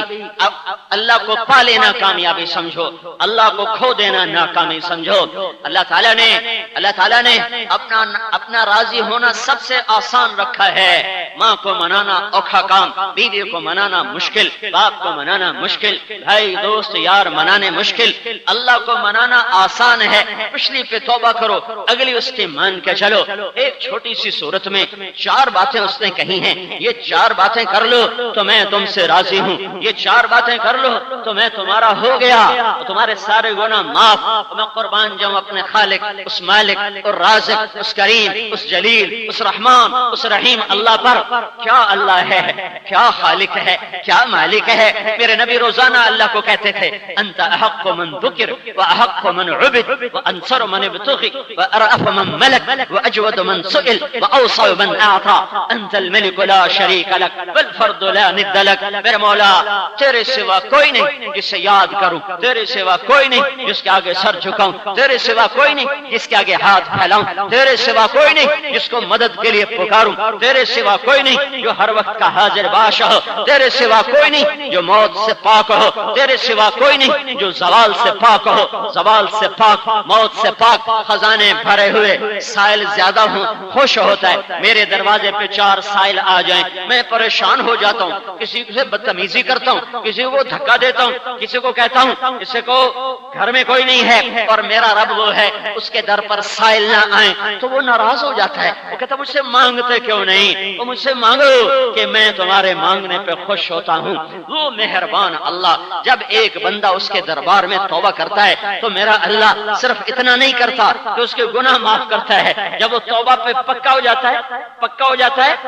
اللہ کو پا لینا کامیابی سمجھو، اللہ کو کھو دینا ناکامی سمجھو۔ اللہ تعالیٰ نے اپنا راضی ہونا سب سے آسان رکھا ہے۔ ماں کو منانا اوکھا کام، بیوی کو منانا مشکل، باپ کو منانا مشکل، بھائی دوست یار منانے مشکل، اللہ کو منانا آسان ہے۔ پچھلی پہ توبہ کرو، اگلی اس کی مان کے چلو۔ ایک چھوٹی سی صورت میں 4 باتیں اس نے کہی ہیں، یہ 4 باتیں کر لو تو میں تم سے راضی ہوں، یہ 4 باتیں کر لو تو میں تمہارا ہو گیا، تمہارے سارے گناہ معاف۔ میں قربان جاؤں اپنے خالق، اس مالک اور رازق، اس کریم، اس جلیل، اس رحمان، اس رحیم اللہ پر۔ کیا اللہ ہے، کیا خالق ہے، کیا مالک ہے۔ میرے نبی روزانہ اللہ کو کہتے تھے انت احق من ذکر واحق من عبد وانصر من ابتغي وارأف من ملك واجود من سئل واوصى من اعطى انت الملك لا شريك لك والفرد لا ند لك۔ میرے مولا تیرے سوا کوئی نہیں جسے یاد کروں، تیرے سوا کوئی نہیں جس کے آگے سر جھکاؤں، تیرے سوا کوئی نہیں جس کے آگے ہاتھ پھیلاؤں، تیرے سوا کوئی نہیں جس کو مدد کے لیے پکاروں، تیرے سوا کوئی نہیں جو ہر وقت کا حاضر باش ہو، تیرے سوا کوئی نہیں جو موت سے پاک ہو، تیرے سوا کوئی نہیں جو زوال سے پاک ہو، زوال سے پاک، موت سے پاک۔ خزانے بھرے ہوئے، سائل زیادہ ہوں، خوش ہوتا ہے۔ میرے دروازے پہ 4 سائل آ جائیں، میں پریشان ہو جاتا ہوں، کسی سے بدتمیزی کرتا ہوں، کسی کو دھکا دیتا ہوں، کسی کو کہتا ہوں کسی کو گھر میں کوئی نہیں ہے اور میرا رب وہ ہے، اس کے در پر سائل نہ آئیں تو وہ ناراض ہو جاتا ہے، وہ کہتا مجھ سے مانگتے کیوں نہیں، وہ مجھ سے مانگو کہ میں تمہارے مانگنے پہ خوش ہوتا ہوں۔ وہ مہربان اللہ جب ایک بندہ اس کے دربار میں توبہ کرتا ہے تو میرا اللہ صرف اتنا نہیں کرتا کہ اس کے گناہ معاف کرتا ہے، جب وہ توبہ پہ پکا ہو جاتا ہے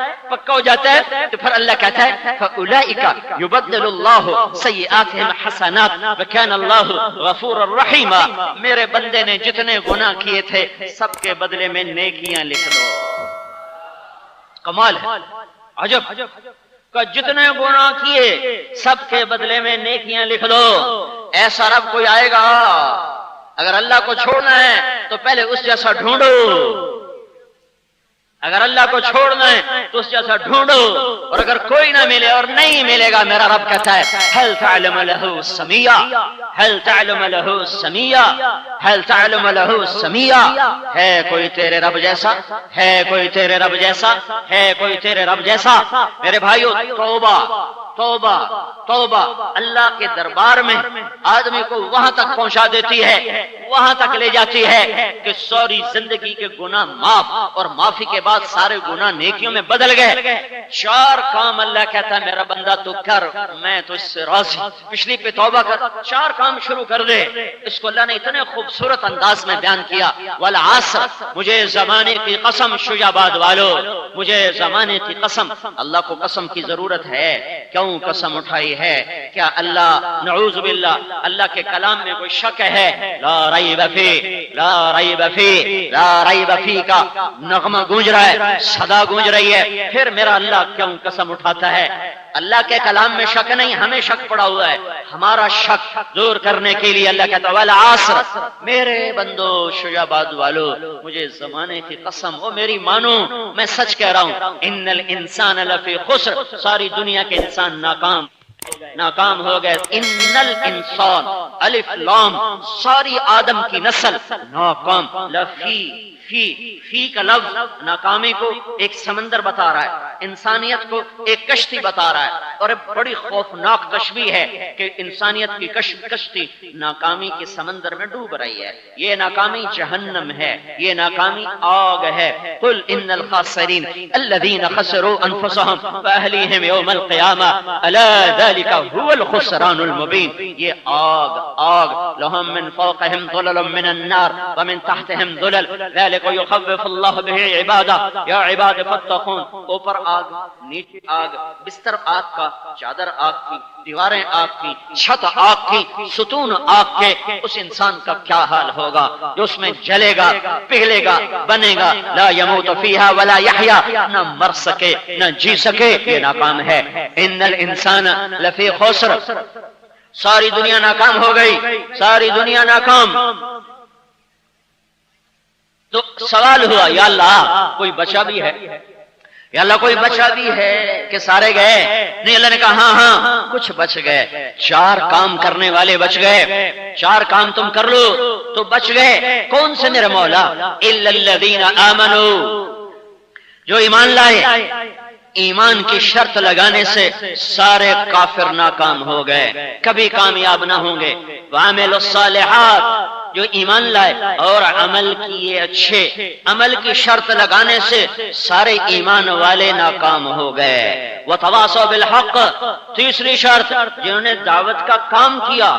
تو پھر اللہ کہتا ہے فَأُولَئِكَ يُبَدِّلُ اللَّهُ سَيِّئَاتِهِمْ حَسَنَاتٍ وَكَانَ اللَّهُ غَفُورًا رَحِيمًا۔ میرے بندے نے جتنے گناہ کیے تھے سب کے بدلے میں نیکیاں لکھ دو۔ کمال ہے، عجب کہ جتنے گناہ کیے سب کے بدلے میں نیکیاں لکھ دو۔ ایسا رب کوئی آئے گا؟ اگر اللہ کو چھوڑنا ہے تو پہلے اس جیسا ڈھونڈو، اگر اللہ کو چھوڑنا ہے تو اس جیسا ڈھونڈو، اور اگر کوئی نہ ملے اور نہیں ملے گا، میرا رب کہتا ہے هل تعلم له سميا، هل تعلم له سميا، هل تعلم له سميا۔ ہے کوئی تیرے رب جیسا، ہے کوئی تیرے رب جیسا، ہے کوئی تیرے رب جیسا۔ میرے بھائیو توبہ توبہ توبہ اللہ کے دربار میں آدمی کو وہاں تک پہنچا دیتی ہے، وہاں تک لے جاتی ہے کہ ساری زندگی کے گناہ معاف، اور معافی کے بعد سارے گناہ نیکیوں میں بدل گئے۔ 4 کام اللہ کہتا ہے میرا بندہ تو کر، میں تو اس سے راضی، پچھلی پہ توبہ کر، 4 کام شروع کر دے۔ اس کو اللہ نے اتنے خوبصورت انداز میں بیان کیا، والعصر، مجھے زمانے کی قسم شجاباد والو، مجھے زمانے کی قسم۔ اللہ کو قسم کی ضرورت ہے، کیوں قسم اٹھائی ہے؟ کیا اللہ نعوذ باللہ اللہ کے کلام میں کوئی شک ہے؟ لا ریب فی، لا ریب فی، لا ریب فی کا نغمہ گونج رہا ہے، صدا گونج رہی ہے، پھر میرا اللہ کیوں قسم اٹھاتا ہے؟ اللہ کے کلام میں شک نہیں، ہمیں شک پڑا ہوا ہے۔ ہمارا شک دور کرنے کے لیے اللہ کہتا ہے والعصر، میرے بندو شجاباد والو، مجھے زمانے کی قسم، وہ میری مانو، میں سچ کہہ رہا ہوں، ان الانسان لفی خسر، ساری دنیا کے انسان ناکام ہو گئے۔ ان الانسان الف لام، ساری آدم کی نسل ناکام، لفی فی کا لفظ ناکامی کو ایک سمندر بتا رہا ہے، انسانیت کو ایک کشتی بتا رہا ہے، اور ایک بڑی خوفناک تشبیہ ہے کہ انسانیت کی کشتی ناکامی کے سمندر میں ڈوب رہی ہے۔ یہ ناکامی جہنم ہے، یہ ناکامی آگ ہے۔ قل ان الخاسرین الذین خسروا انفسهم واہلیہم یوم القیامہ الا ذلک هو الخسران المبین۔ یہ آگ لهم من فوقهم ظلل من النار ومن تحتهم ظلل ذلك يخوف الله به عباده یا عباد فاتقون۔ اوپر آگ، نیچے آگ، بستر آگ کا، چادر آگ کی، دیواریں آگ کی، چھت آگ کی، ستون آگ کے، اس انسان کا کیا حال ہوگا جو اس میں جلے گا، پگھلے گا، بنے گا۔ لا يموت فيها ولا يحيا، نہ مر سکے نہ جی سکے، یہ ناکام ہے۔ ان الانسان لفی خسر، ساری دنیا ناکام ہو گئی، ساری دنیا ناکام۔ تو سوال ہوا یا اللہ کوئی بچا بھی ہے؟ یا اللہ کوئی بچا بھی ہے کہ سارے گئے؟ نہیں، اللہ نے کہا ہاں کچھ بچ گئے، 4 کام کرنے والے بچ گئے، 4 کام تم کر لو تو بچ گئے۔ کون سے میرے مولا؟ الا الذین آمنوا، جو ایمان لائے۔ ایمان کی شرط لگانے سے سارے کافر ناکام ہو گئے، کبھی کامیاب نہ ہوں گے۔ وعملوا الصالحات، جو ایمان لائے اور عمل کیے اچھے، عمل کی شرط لگانے سے سارے ایمان والے ناکام ہو گئے۔ وتواصوا بالحق، تیسری شرط، جنہوں نے دعوت کا کام کیا،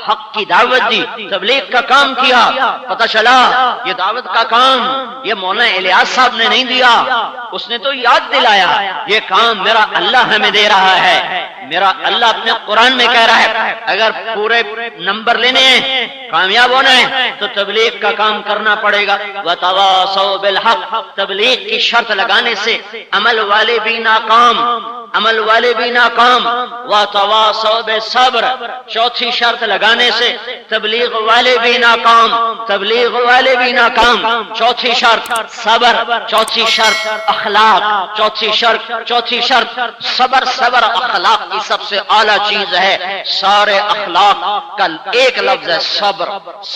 حق کی دعوت دی، تبلیغ کا کام کیا، پتہ چلا یہ دعوت کا کام یہ مولانا الیاس صاحب نے نہیں دیا، اس نے تو یاد دلایا، یہ کام میرا اللہ ہمیں دے رہا ہے، میرا اللہ اپنے قرآن میں کہہ رہا ہے اگر پورے نمبر لینے ہیں، کامیاب ہونا ہے تو تبلیغ کا کام کرنا پڑے گا۔ وتواصوا بالحق، تبلیغ کی شرط لگانے سے عمل والے بھی ناکام، عمل والے بھی ناکام۔ وتواصوا بالصبر، چوتھی شرط لگانے سے تبلیغ والے بھی ناکام، تبلیغ والے بھی ناکام۔ چوتھی شرط صبر، چوتھی شرط اخلاق، چوتھی شرط صبر۔ صبر اخلاق کی سب سے اعلیٰ چیز ہے، سارے اخلاق کا ایک لفظ ہے صبر،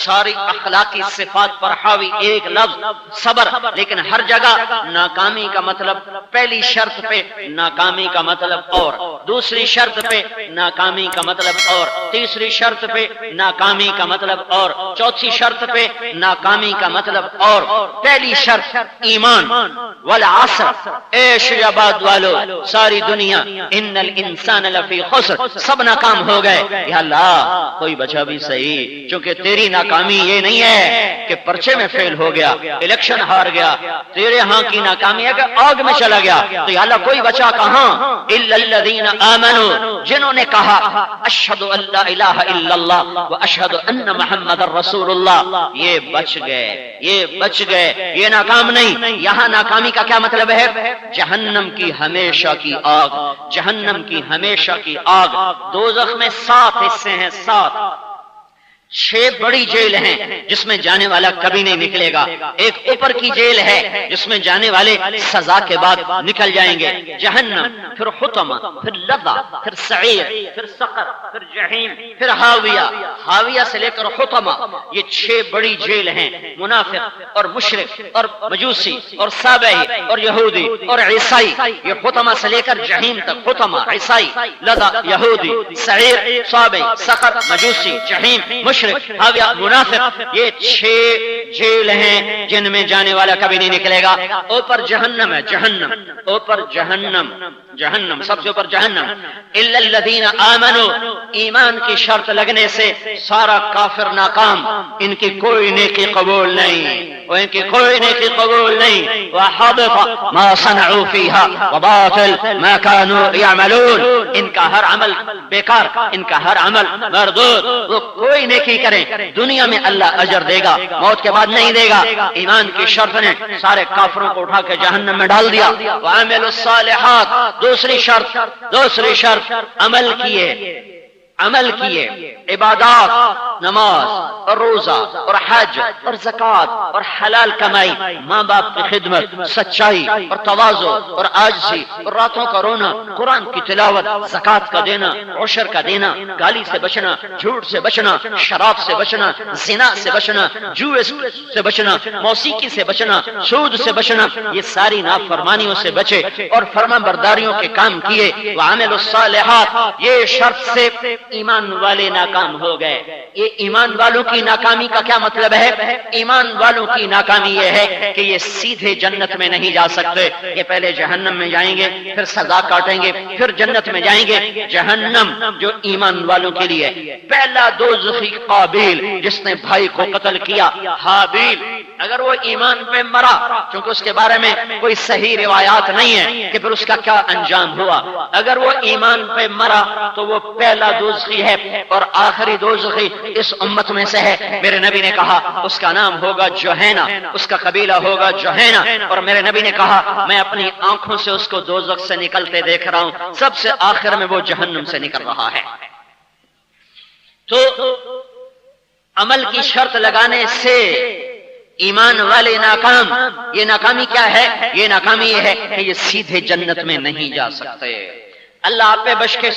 ساری اخلاقی صفات پر حاوی ایک لفظ صبر۔ لیکن ہر جگہ ناکامی کا مطلب پہلی شرط پہ ناکامی کا مطلب اور، دوسری شرط پہ ناکامی کا مطلب اور، تیسری شرط پہ ناکامی کا مطلب اور، چوتھی شرط پہ ناکامی کا مطلب اور۔ پہلی شرط ایمان، والعصر، اے شجاباد والو ساری دنیا، ان الانسان لفی خسر، سب ناکام ہو گئے۔ یا اللہ کوئی بچا بھی صحیح، چونکہ تیری ناکامی یہ نہیں ہے کہ پرچے میں فیل ہو گیا، الیکشن ہار گیا، تیرے ہاں کی ناکامی ہے کہ آگ میں چلا گیا۔ تو یا اللہ کوئی بچا کہاں؟ الا الذین آمنوا، جنہوں نے کہا اشہد ان لا الہ الا اللہ واشہد ان محمد رسول اللہ، یہ بچ گئے، یہ بچ گئے، یہ ناکام نہیں۔ یہاں ناکامی کا کیا مطلب ہے؟ جہنم کی ہمیشہ کی آگ، جہنم کی ہمیشہ کی آگ۔ دوزخ میں 7 حصے ہیں، 7، 6 بڑی جیل ہیں جس میں جانے والا کبھی نہیں نکلے گا، ایک اوپر کی جیل ہے جس میں جانے والے سزا کے بعد نکل جائیں گے، جہنم، پھر حطمہ، پھر لظہ، پھر سعیر، پھر سقر، پھر جہیم، پھر ہاویہ، ہاویہ سے لے کر حطمہ، یہ 6 بڑی جیل ہیں۔ منافق اور مشرک اور مجوسی اور سابعی اور یہودی اور عیسائی، یہ حطمہ سے لے کر جہیم تک، حطمہ، عیسائی، لظہ، یہودی، سعیر، سابعی، سقر، مجوسی، جہیم، مشرک، ہاویہ، منافق، یہ 6 جیل ہیں جن میں جانے والا کبھی نہیں نکلے گا۔ اوپر جہنم ہے، جہنم، اوپر جہنم، جہنم، سب سے اوپر جہنم۔ الا الذین آمنوا، ایمان کی شرط لگنے سے سارا کافر ناکام، ان کی کوئی نیکی قبول نہیں، ان کی کوئی نیکی قبول نہیں۔ وحبط ما صنعوا فیہا وباطل ما كانوا يعملون، ان کا ہر عمل بیکار، ان کا ہر عمل مردود، وہ کوئی نیکی کریں دنیا میں اللہ اجر دے گا، موت کے بعد نہیں دے گا۔ ایمان کی شرط نے سارے کافروں کو اٹھا کے جہنم میں ڈال دیا۔ وعملوا الصالحات، دوسری شرط عمل کیے، عمل کیے، عبادات، نماز اور روزہ اور حج اور زکوٰۃ اور حلال کمائی، ماں باپ کی خدمت، سچائی اور تواضع اور عاجزی اور راتوں کا رونا، قرآن کی تلاوت، زکوٰۃ کا دینا، عشر کا دینا، گالی سے بچنا، جھوٹ سے بچنا، شراب سے بچنا، زنا سے بچنا، جوئے سے بچنا، موسیقی سے بچنا، سود سے بچنا، یہ ساری نافرمانیوں سے بچے اور فرما برداریوں کے کام کیے، وعملوا الصالحات، یہ شرط سے ایمان والے ناکام ہو گئے۔ یہ ایمان والوں کی ناکامی کا کیا مطلب ہے؟ ایمان والوں کی ناکامی یہ ہے کہ یہ سیدھے جنت میں نہیں جا سکتے، یہ پہلے جہنم میں جائیں گے، پھر سزا کاٹیں گے، پھر جنت میں جائیں گے۔ جہنم جو ایمان والوں کے لیے، پہلا دوزخی قابیل جس نے بھائی کو قتل کیا، حابیل، اگر وہ ایمان پہ مرا، چونکہ اس کے بارے میں کوئی صحیح روایات نہیں ہے کہ پھر اس کا کیا انجام ہوا، اگر وہ ایمان پہ مرا تو وہ پہلا دوزخی ہے اور آخری دوزخی اس امت میں سے ہے۔ میرے نبی نے کہا اس کا نام ہوگا جوہینہ، اس کا قبیلہ ہوگا جوہینہ، اور میرے نبی نے کہا میں اپنی آنکھوں سے اس کو دوزخ سے نکلتے دیکھ رہا ہوں، سب سے آخر میں وہ جہنم سے نکل رہا ہے۔ تو عمل کی شرط لگانے سے ایمان والے ناکام، یہ ناکامی کیا ہے؟ یہ ناکامی یہ ہے کہ یہ سیدھے جنت میں نہیں جا سکتے۔ اللہ آپ پہ بخش کے،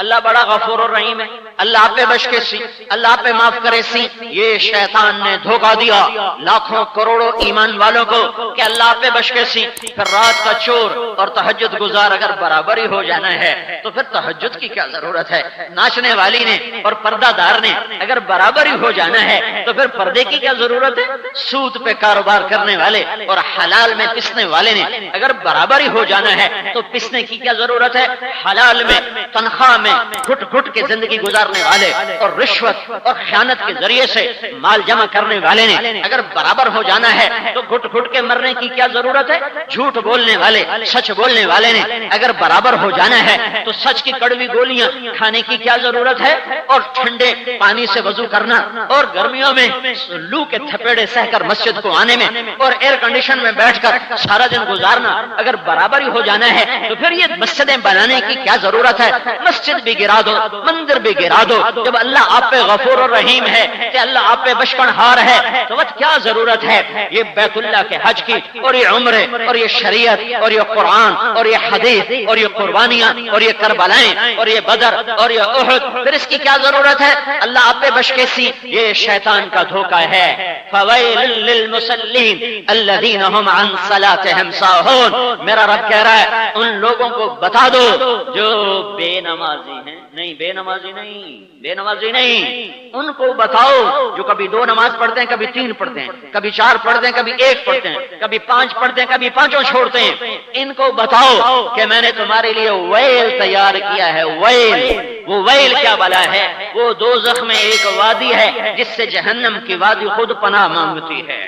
اللہ بڑا غفور الرحیم ہے، اللہ آپ پہ بخش کے سی، اللہ آپ پہ معاف کرے سی۔ یہ شیطان نے دھوکہ دیا لاکھوں کروڑوں ایمان والوں کو کہ اللہ آپ پہ بخش کے سی، پھر رات کا چور اور تہجد گزار اگر برابر ہی ہو جانا ہے تو پھر تہجد کی کیا ضرورت ہے؟ ناچنے والی نے اور پردہ دار نے اگر برابر ہی ہو جانا ہے تو پھر پردے کی کیا ضرورت ہے؟ سود پہ کاروبار کرنے والے اور حلال میں پسنے والے نے اگر برابر ہی ہو جانا ہے تو پسنے کی کیا ضرورت ہے؟ حلال میں تنخواہ میں گھٹ گھٹ کے زندگی گزارنے والے اور رشوت اور خیانت کے ذریعے سے مال جمع کرنے والے نے اگر برابر ہو جانا ہے تو گھٹ گھٹ کے مرنے کی کیا ضرورت ہے؟ جھوٹ بولنے والے، سچ بولنے والے نے اگر برابر ہو جانا ہے تو سچ کی کڑوی گولیاں کھانے کی کیا ضرورت ہے؟ اور ٹھنڈے پانی سے وضو کرنا اور گرمیوں میں لو کے تھپیڑے سہ کر مسجد کو آنے میں اور ایئر کنڈیشن میں بیٹھ کر سارا دن گزارنا اگر برابر ہی ہو جانا ہے تو پھر یہ مسجدیں بنانے کی کیا ضرورت ہے؟ مسجد بھی گرا دو، مندر بھی گرا دو، جب اللہ آپ پہ غفور الرحیم ہے کہ اللہ آپ پہ بخشن ہار ہے تو کیا ضرورت ہے یہ بیت اللہ کے حج کی اور یہ عمرے اور یہ شریعت اور یہ قرآن اور یہ حدیث اور یہ قربانیاں اور یہ کربلائیں اور یہ بدر اور یہ احد، پھر اس کی کیا ضرورت ہے؟ اللہ آپ پہ بخش کے سی۔ یہ شیطان کا دھوکہ ہے۔ فویل للمصلین الذین هم عن صلاتهم ساہون، میرا رب کہہ رہا ہے ان لوگوں کو بتا دو جو بے نمازی ہیں، نہیں بے نمازی نہیں، بے نمازی نہیں، ان کو بتاؤ جو کبھی 2 نماز پڑھتے ہیں، کبھی 3 پڑھتے ہیں، کبھی 4 پڑھتے ہیں، کبھی 1 پڑھتے ہیں، کبھی 5 پڑھتے ہیں، کبھی 5 چھوڑتے ہیں، ان کو بتاؤ کہ میں نے تمہارے لیے ویل تیار کیا ہے۔ ویل، وہ ویل کیا بلا ہے؟ وہ دوزخ میں ایک وادی ہے جس سے جہنم کی وادی خود پناہ مانگتی ہے۔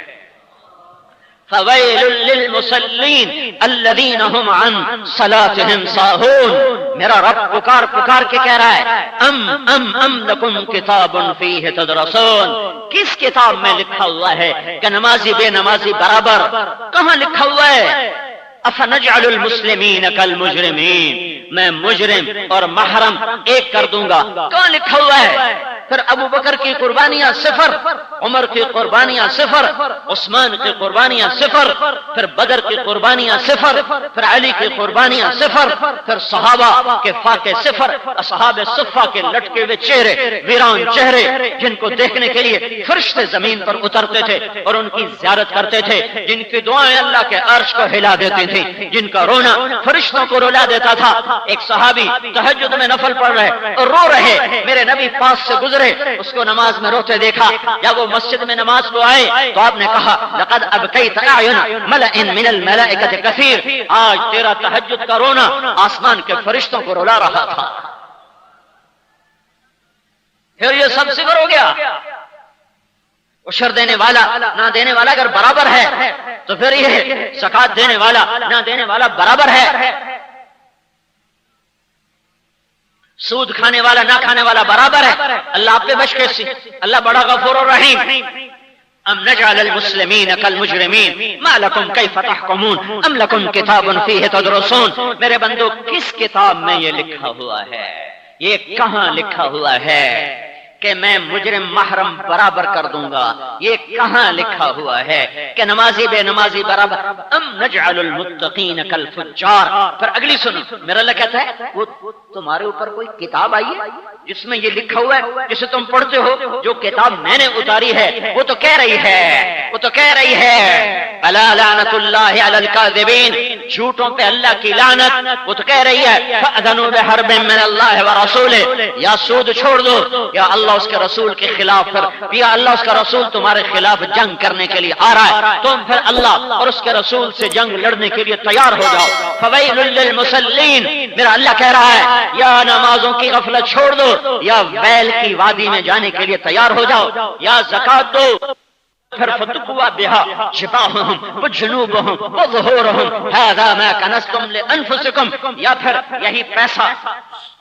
فویل للمصلین الذین هم عن صلاتهم ساہون، میرا رب پکار پکار کے کہہ رہا ہے ام لکم کتاب فیہ تدرسون، کس کتاب میں لکھا ہوا ہے کہ نمازی بے نمازی برابر؟ کہاں لکھا ہوا ہے؟ افنجعل المسلمین کالمجرمین، میں مجرم اور محرم ایک کر دوں گا، کہاں لکھا ہوا ہے؟ پھر ابو بکر کی قربانیاں صفر، عمر کی قربانیاں صفر، عثمان کی قربانیاں صفر، پھر بدر کی قربانیاں صفر، پھر علی کی قربانیاں صفر، پھر صحابہ کے فاقے صفر، اصحاب صفہ کے لٹکے ہوئے چہرے، ویران چہرے جن کو دیکھنے کے لیے فرشتے زمین پر اترتے تھے اور ان کی زیارت کرتے تھے، جن کی دعائیں اللہ کے عرش کو ہلا دیتی تھیں، جن کا رونا فرشتوں کو رلا دیتا تھا۔ ایک صحابی تہجد میں نفل پڑھ رہے اور رو رہے، میرے نبی پاس سے گزرے، اس کو نماز میں روتے دیکھا۔ جب وہ مسجد میں نماز کو آئے تو آپ نے کہا لقد ابکیت اعین ملأ من الملائکۃ کثیر، آج تیرا تہجد کا رونا آسمان کے فرشتوں کو رلا رہا تھا۔ پھر یہ سب صفر ہو گیا۔ عشر دینے والا نہ دینے والا اگر برابر ہے تو پھر یہ زکات دینے والا نہ دینے والا برابر ہے، سود کھانے والا نہ کھانے والا برابر ہے۔ اللہ آپ پہ بخش کے سی، اللہ بڑا غفور الرحیم۔ ام نجعل المسلمین کالمجرمین ما لکم کیف تحکمون ام لکم کتاب فیہ تدرسون، میرے بندو کس کتاب میں یہ لکھا ہوا ہے یہ کہاں لکھا ہوا ہے کہ میں مجرم محرم برابر کر دوں گا؟ یہ کہاں لکھا ہوا ہے کہ نمازی بے نمازی برابر؟ ام نجعل المتقین کالفجار۔ پھر اگلی سنو، میرا اللہ کہتا ہے وہ تمہارے اوپر کوئی کتاب آئی ہے جس میں یہ لکھا ہوا ہے جسے تم پڑھتے ہو؟ جو کتاب میں نے اتاری ہے وہ تو کہہ رہی ہے الا لعنت اللہ علی الکاذبین، جھوٹوں پہ اللہ کی لعنت۔ وہ تو کہہ رہی ہے فأذنوا بحرب من اللہ ورسولہ، یا سود چھوڑ دو یا اللہ اس کے رسول کے خلاف، یا اللہ اس کا رسول تمہارے خلاف جنگ کرنے کے لیے آ رہا ہے، تم پھر اللہ اور اس کے رسول سے جنگ لڑنے کے لیے تیار ہو جاؤ۔ فویل للمصلین، میرا اللہ کہہ رہا ہے یا نمازوں کی غفلت چھوڑ دو یا ویل کی وادی میں جانے کے لیے تیار ہو جاؤ، یا زکات دو، پھر فتقوا بها جباههم وجنوبهم وظهورهم هذا ما كنزتم لانفسكم، یا پھر یہی پیسہ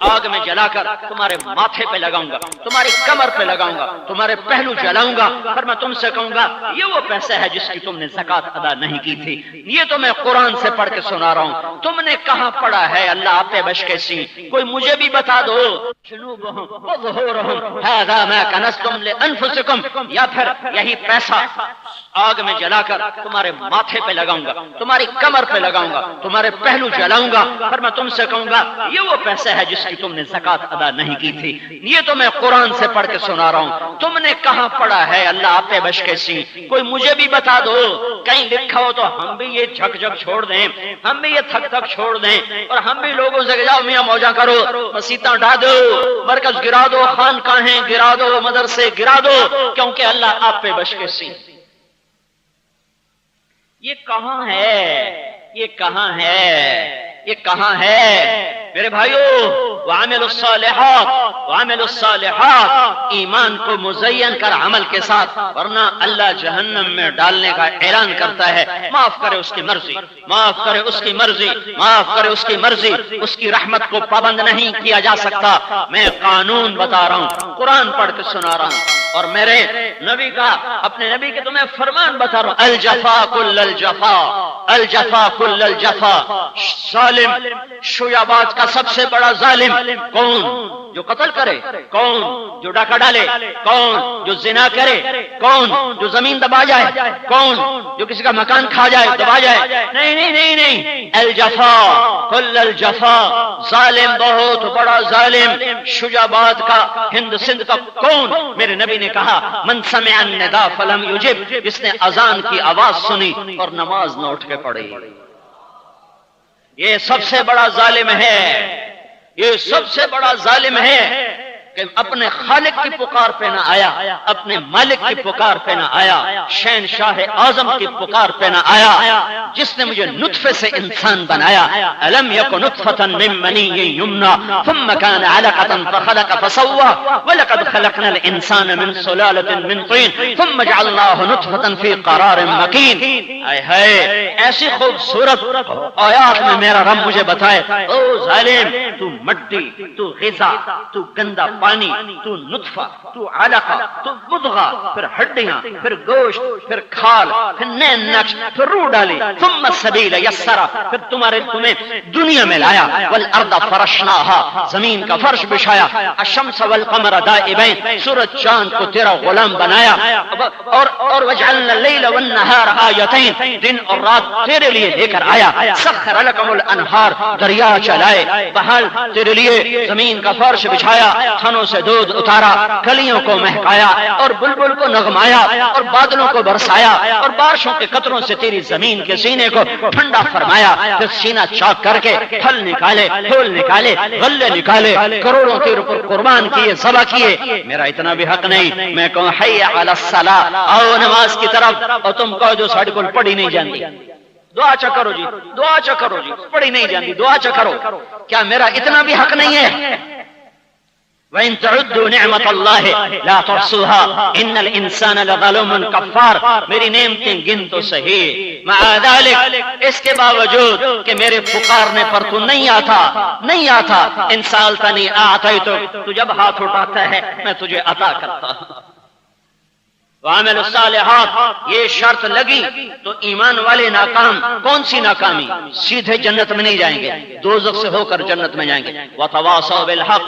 آگ میں جلا کر تمہارے ماتھے پہ لگاؤں گا، تمہاری کمر پہ لگاؤں گا، تمہارے پہلو جلاؤں گا، پھر میں تم سے کہوں گا یہ وہ پیسہ ہے جس کی تم نے زکات ادا نہیں کی تھی۔ یہ تو میں قرآن سے پڑھ کے سنا رہا ہوں، تم نے کہاں پڑھا ہے اللہ آپ پہ بشکے سی؟ کوئی مجھے بھی بتا دو۔ جنوبهم وظهورهم هذا ما كنزتم لانفسكم، یا پھر یہی پیسہ آگ میں جلا کر تمہارے ماتھے پہ لگاؤں گا، تمہاری کمر پہ لگاؤں گا، تمہارے پہلو جلاؤں گا، پھر میں تم سے کہوں گا یہ وہ پیسہ ہے جس کی تم نے زکات ادا نہیں کی تھی۔ یہ تو میں قرآن سے پڑھ کے سنا رہا ہوں، تم نے کہاں پڑھا ہے اللہ آپ پہ بشکے سی؟ کوئی مجھے بھی بتا دو، کہیں لکھا ہو تو ہم بھی یہ جھک جھک چھوڑ دیں، ہم بھی یہ تھک تھک چھوڑ دیں، اور ہم بھی لوگوں سے جاؤ میاں موجہ کرو، مسیتاں ڈھا دو، مرکز گرا دو، خانقاہیں گرا دو، مدرسے گرا دو، کیونکہ اللہ آپ پہ بشکے سی۔ یہ کہاں ہے؟ یہ کہاں ہے؟ یہ کہاں ہے میرے بھائیو؟ وعملوا الصالحات، وعملوا الصالحات، ایمان کو مزین کر عمل کے ساتھ، ورنہ اللہ جہنم میں ڈالنے کا اعلان کرتا ہے۔ معاف کرے اس کی مرضی، معاف کرے اس کی مرضی، معاف کرے اس کی مرضی، اس کی رحمت کو پابند نہیں کیا جا سکتا۔ میں قانون بتا رہا ہوں، قرآن پڑھ کے سنا رہا ہوں، اور میرے نبی کا، اپنے نبی کے تمہیں فرمان بتا رہا ہوں، الجفا کل الجفا، الجفا کل الجفا۔ ظالم، شویاباد کا سب سے بڑا ظالم کون؟ جو قتل کرے؟ کون؟ جو ڈاکہ ڈالے؟ کون؟ جو زنا کرے؟ کون؟ جو زمین دبا جائے؟ کون؟ جو کسی کا مکان کھا جائے، دبا جائے؟ نہیں نہیں نہیں نہیں، الجفا کل الجفا، ظالم بہت بڑا ظالم شویاباد کا، ہند سندھ کا کون؟ میرے نبی نے کہا من سمع النداء فلم یجب، جس نے اذان کی آواز سنی اور نماز نہ اٹھ کے پڑھی، یہ سب سے بڑا ظالم ہے، یہ سب سے بڑا ظالم ہے کہ اپنے خالق کی پکار پہ نہ آیا، اپنے مالک کی پکار پہ نہ آیا، شہنشاہ اعظم کی پکار پہ نہ آیا، جس نے مجھے نطفے سے انسان بنایا۔ الم یکن نطفۃ من منی یمنی ثم کان علقۃ فخلق فسوى ولقد خلقنا الانسان من سلالۃ من طین ثم جعلناه نطفۃ فی قرار مکین۔ اے ہائے، ایسی خوبصورت آیات میں میرا رب مجھے بتائے او ظالم، تو مٹی، تو غذا، تو گندا پانی، تو نطفہ، تو علقہ، تو مضغہ، پھر ہڈیاں، پھر گوشت، پھر کھال، پھر نین نقش، پھر روح ڈالی، ثم السبیل یسرا، پھر تمہیں دنیا میں لایا، والارض فرشناها، زمین کا فرش بچھایا، الشمس والقمر دائبین، سورج چاند کو تیرا غلام بنایا، اور وجعلنا اللیل والنہار آیتین، دن اور رات تیرے لیے لے کر آیا، سخر لکم الانہار، دریا چلائے، بحر تیرے لیے زمین کا فرش بچھایا، تھنوں سے دودھ اتارا، کلیوں کو مہکایا، اور بلبل کو نغمایا، اور بادلوں کو برسایا، اور بارشوں کے قطروں سے تیری زمین کے سینے کو ٹھنڈا فرمایا، پھر سینہ چاک کر کے پھل نکالے، پھول نکالے، غلے نکالے، کروڑوں تیرے پر قربان کیے، ذبح کیے۔ میرا اتنا بھی حق نہیں میں کہوں حی علی الصلاۃ، آؤ نماز کی طرف، اور تم کہو جو ساڑھے کو پڑھی نہیں جانتی، دعا چا کرو جی، دعا چا کرو جی، پڑھی نہیں جانتی، دعا چا کرو۔ کیا میرا اتنا بھی حق نہیں ہے؟ وَإِن تَعُدُّوا نِعْمَةَ اللَّهِ لَا تُحْصُوهَا إِنَّ الْإِنسَانَ لَظَلُومٌ كَفَّارٌ، میری نعمتیں گن تو صحیح، مع ذلك، اس کے باوجود کہ میرے پکارنے پر تو نہیں آتا، ان سألتنی أعطيتك، تو جب ہاتھ اٹھاتا ہے میں تجھے عطا کرتا ہوں۔ وعمل الصالحات، یہ شرط لگی تو ایمان والے ناکام، کون سی ناکامی؟ سیدھے جنت میں نہیں جائیں گے، دوزخ سے ہو کر جنت میں جائیں گے۔ وتواصوا بالحق،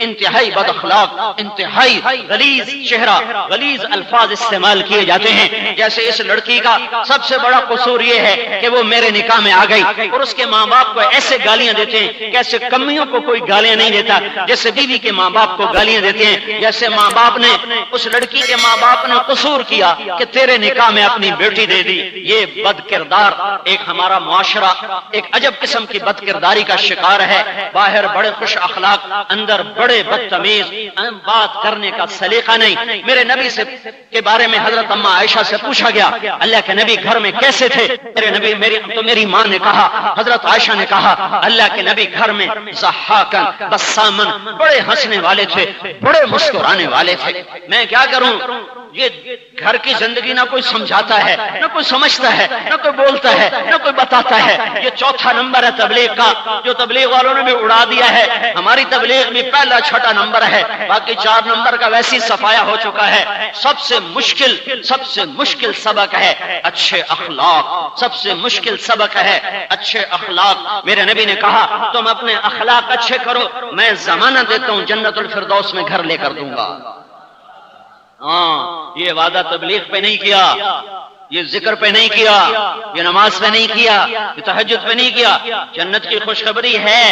انتہائی بد اخلاق، انتہائی غلیظ چہرہ، غلیظ الفاظ استعمال کیے جاتے ہیں۔ جیسے اس لڑکی کا سب سے بڑا قصور یہ ہے کہ وہ میرے نکاح میں آ گئی، اور اس کے ماں باپ کو ایسے گالیاں دیتے ہیں، کیسے کمیوں کو کوئی گالیاں نہیں دیتا، جیسے بیوی کے ماں باپ کو گالیاں دیتے ہیں۔ جیسے ماں باپ نے، اس لڑکی کے ماں باپ نے قصور کیا کہ تیرے نکاح میں اپنی بیٹی دے دی۔ یہ بد کردار ایک ہمارا معاشرہ ایک عجب قسم کی بد کرداری کا شکار ہے۔ باہر بڑے خوش اخلاق، اندر بڑے بدتمیز، بات کرنے کا سلیقہ نہیں۔ میرے نبی سے کے بارے میں حضرت اما عائشہ سے پوچھا گیا اللہ کے نبی گھر میں کیسے تھے؟ میرے نبی میری ماں نے کہا، حضرت عائشہ نے کہا اللہ کے نبی گھر میں ضحاکن بسامن، بڑے ہنسنے والے تھے، بڑے مسکرانے والے تھے۔ میں کیا کروں، یہ گھر کی زندگی نہ کوئی سمجھاتا ہے، نہ کوئی سمجھتا ہے، نہ کوئی بولتا ہے، نہ کوئی بتاتا ہے۔ یہ چوتھا نمبر ہے تبلیغ کا، جو تبلیغ والوں نے بھی اڑا دیا ہے۔ ہماری تبلیغ بھی پہلا چھٹا نمبر ہے، باقی 4 نمبر کا ویسی صفایا ہو چکا ہے۔ سب سے مشکل سبق ہے اچھے اخلاق، سب سے مشکل سبق ہے اچھے اخلاق۔ میرے نبی نے کہا تم اپنے اخلاق اچھے کرو، میں ضمانت دیتا ہوں جنت الفردوس میں گھر لے کر دوں گا۔ ہاں، یہ وعدہ تبلیغ پہ نہیں کیا، یہ ذکر پہ نہیں کیا، یہ نماز پہ نہیں کیا، یہ تہجد پہ نہیں کیا۔ جنت کی خوشخبری ہے،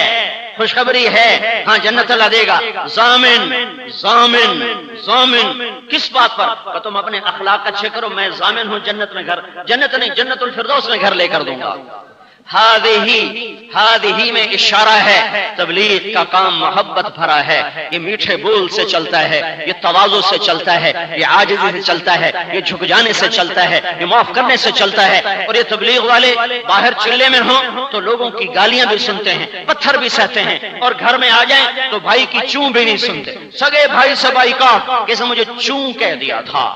خوشخبری ہے، ہاں جنت اللہ دے گا۔ ضامن ضامن ضامن کس بات پر؟ کہ تم اپنے اخلاق اچھے کرو، میں ضامن ہوں جنت میں گھر، جنت نہیں جنت الفردوس میں گھر لے کر دوں گا۔ ہادہی میں اشارہ ہے، تبلیغ کا کام محبت بھرا ہے، یہ میٹھے بول سے چلتا ہے، یہ تواضع سے چلتا ہے، یہ عاجزی سے چلتا ہے، یہ جھک جانے سے چلتا ہے، یہ معاف کرنے سے چلتا ہے۔ اور یہ تبلیغ والے باہر چلے میں ہوں تو لوگوں کی گالیاں بھی سنتے ہیں، پتھر بھی سہتے ہیں، اور گھر میں آ جائیں تو بھائی کی چوں بھی نہیں سنتے۔ سگے بھائی سے بائیکاٹ، کیسے مجھے چوں کہہ دیا تھا۔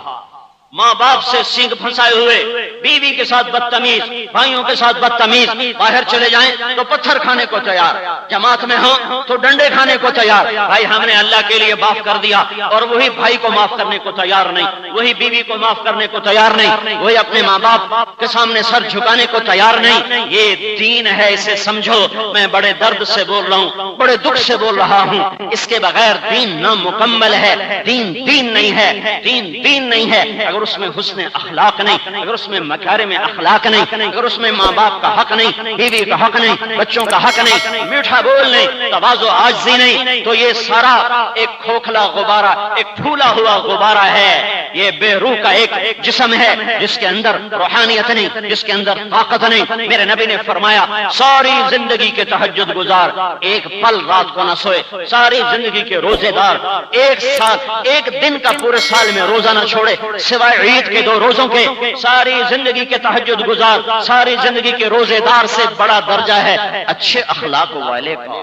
ماں باپ سے سینگ پھنسائے ہوئے، بیوی کے ساتھ بدتمیز، بھائیوں کے ساتھ بدتمیز، باہر چلے جائیں تو پتھر کھانے کو تیار، جماعت میں ہوں تو ڈنڈے کھانے کو تیار۔ بھائی ہم نے اللہ کے لیے معاف کر دیا، اور وہی بھائی کو معاف کرنے کو تیار نہیں، وہی بیوی کو معاف کرنے کو تیار نہیں، وہی اپنے ماں باپ کے سامنے سر جھکانے کو تیار نہیں۔ یہ دین ہے، اسے سمجھو۔ میں بڑے درد سے بول رہا ہوں، بڑے دکھ سے بول رہا ہوں، اس کے بغیر دین نامکمل ہے، دین نہیں ہے، دین نہیں ہے۔ اگر اس میں حسن اخلاق نہیں، اگر اس میں مکارم اخلاق نہیں، اگر اس میں ماں باپ کا حق نہیں، بیوی کا حق نہیں، بچوں کا حق نہیں، میٹھا بول نہیں، تواضع عاجزی نہیں، تو یہ سارا ایک کھوکھلا غبارہ، ایک پھولا ہوا غبارہ ہے۔ یہ بے روح کا ایک جسم ہے جس کے اندر روحانیت نہیں، جس کے اندر طاقت نہیں۔ میرے نبی نے فرمایا ساری زندگی کے تہجد گزار ایک پل رات کو نہ سوئے، ساری زندگی کے روزے دار ایک دن کا پورے سال میں روزہ نہ چھوڑے سوائے عید کے 2 روزوں کے، ساری زندگی کے تہجد گزار، ساری زندگی کے روزے دار سے بڑا درجہ ہے اچھے اخلاق والے کا۔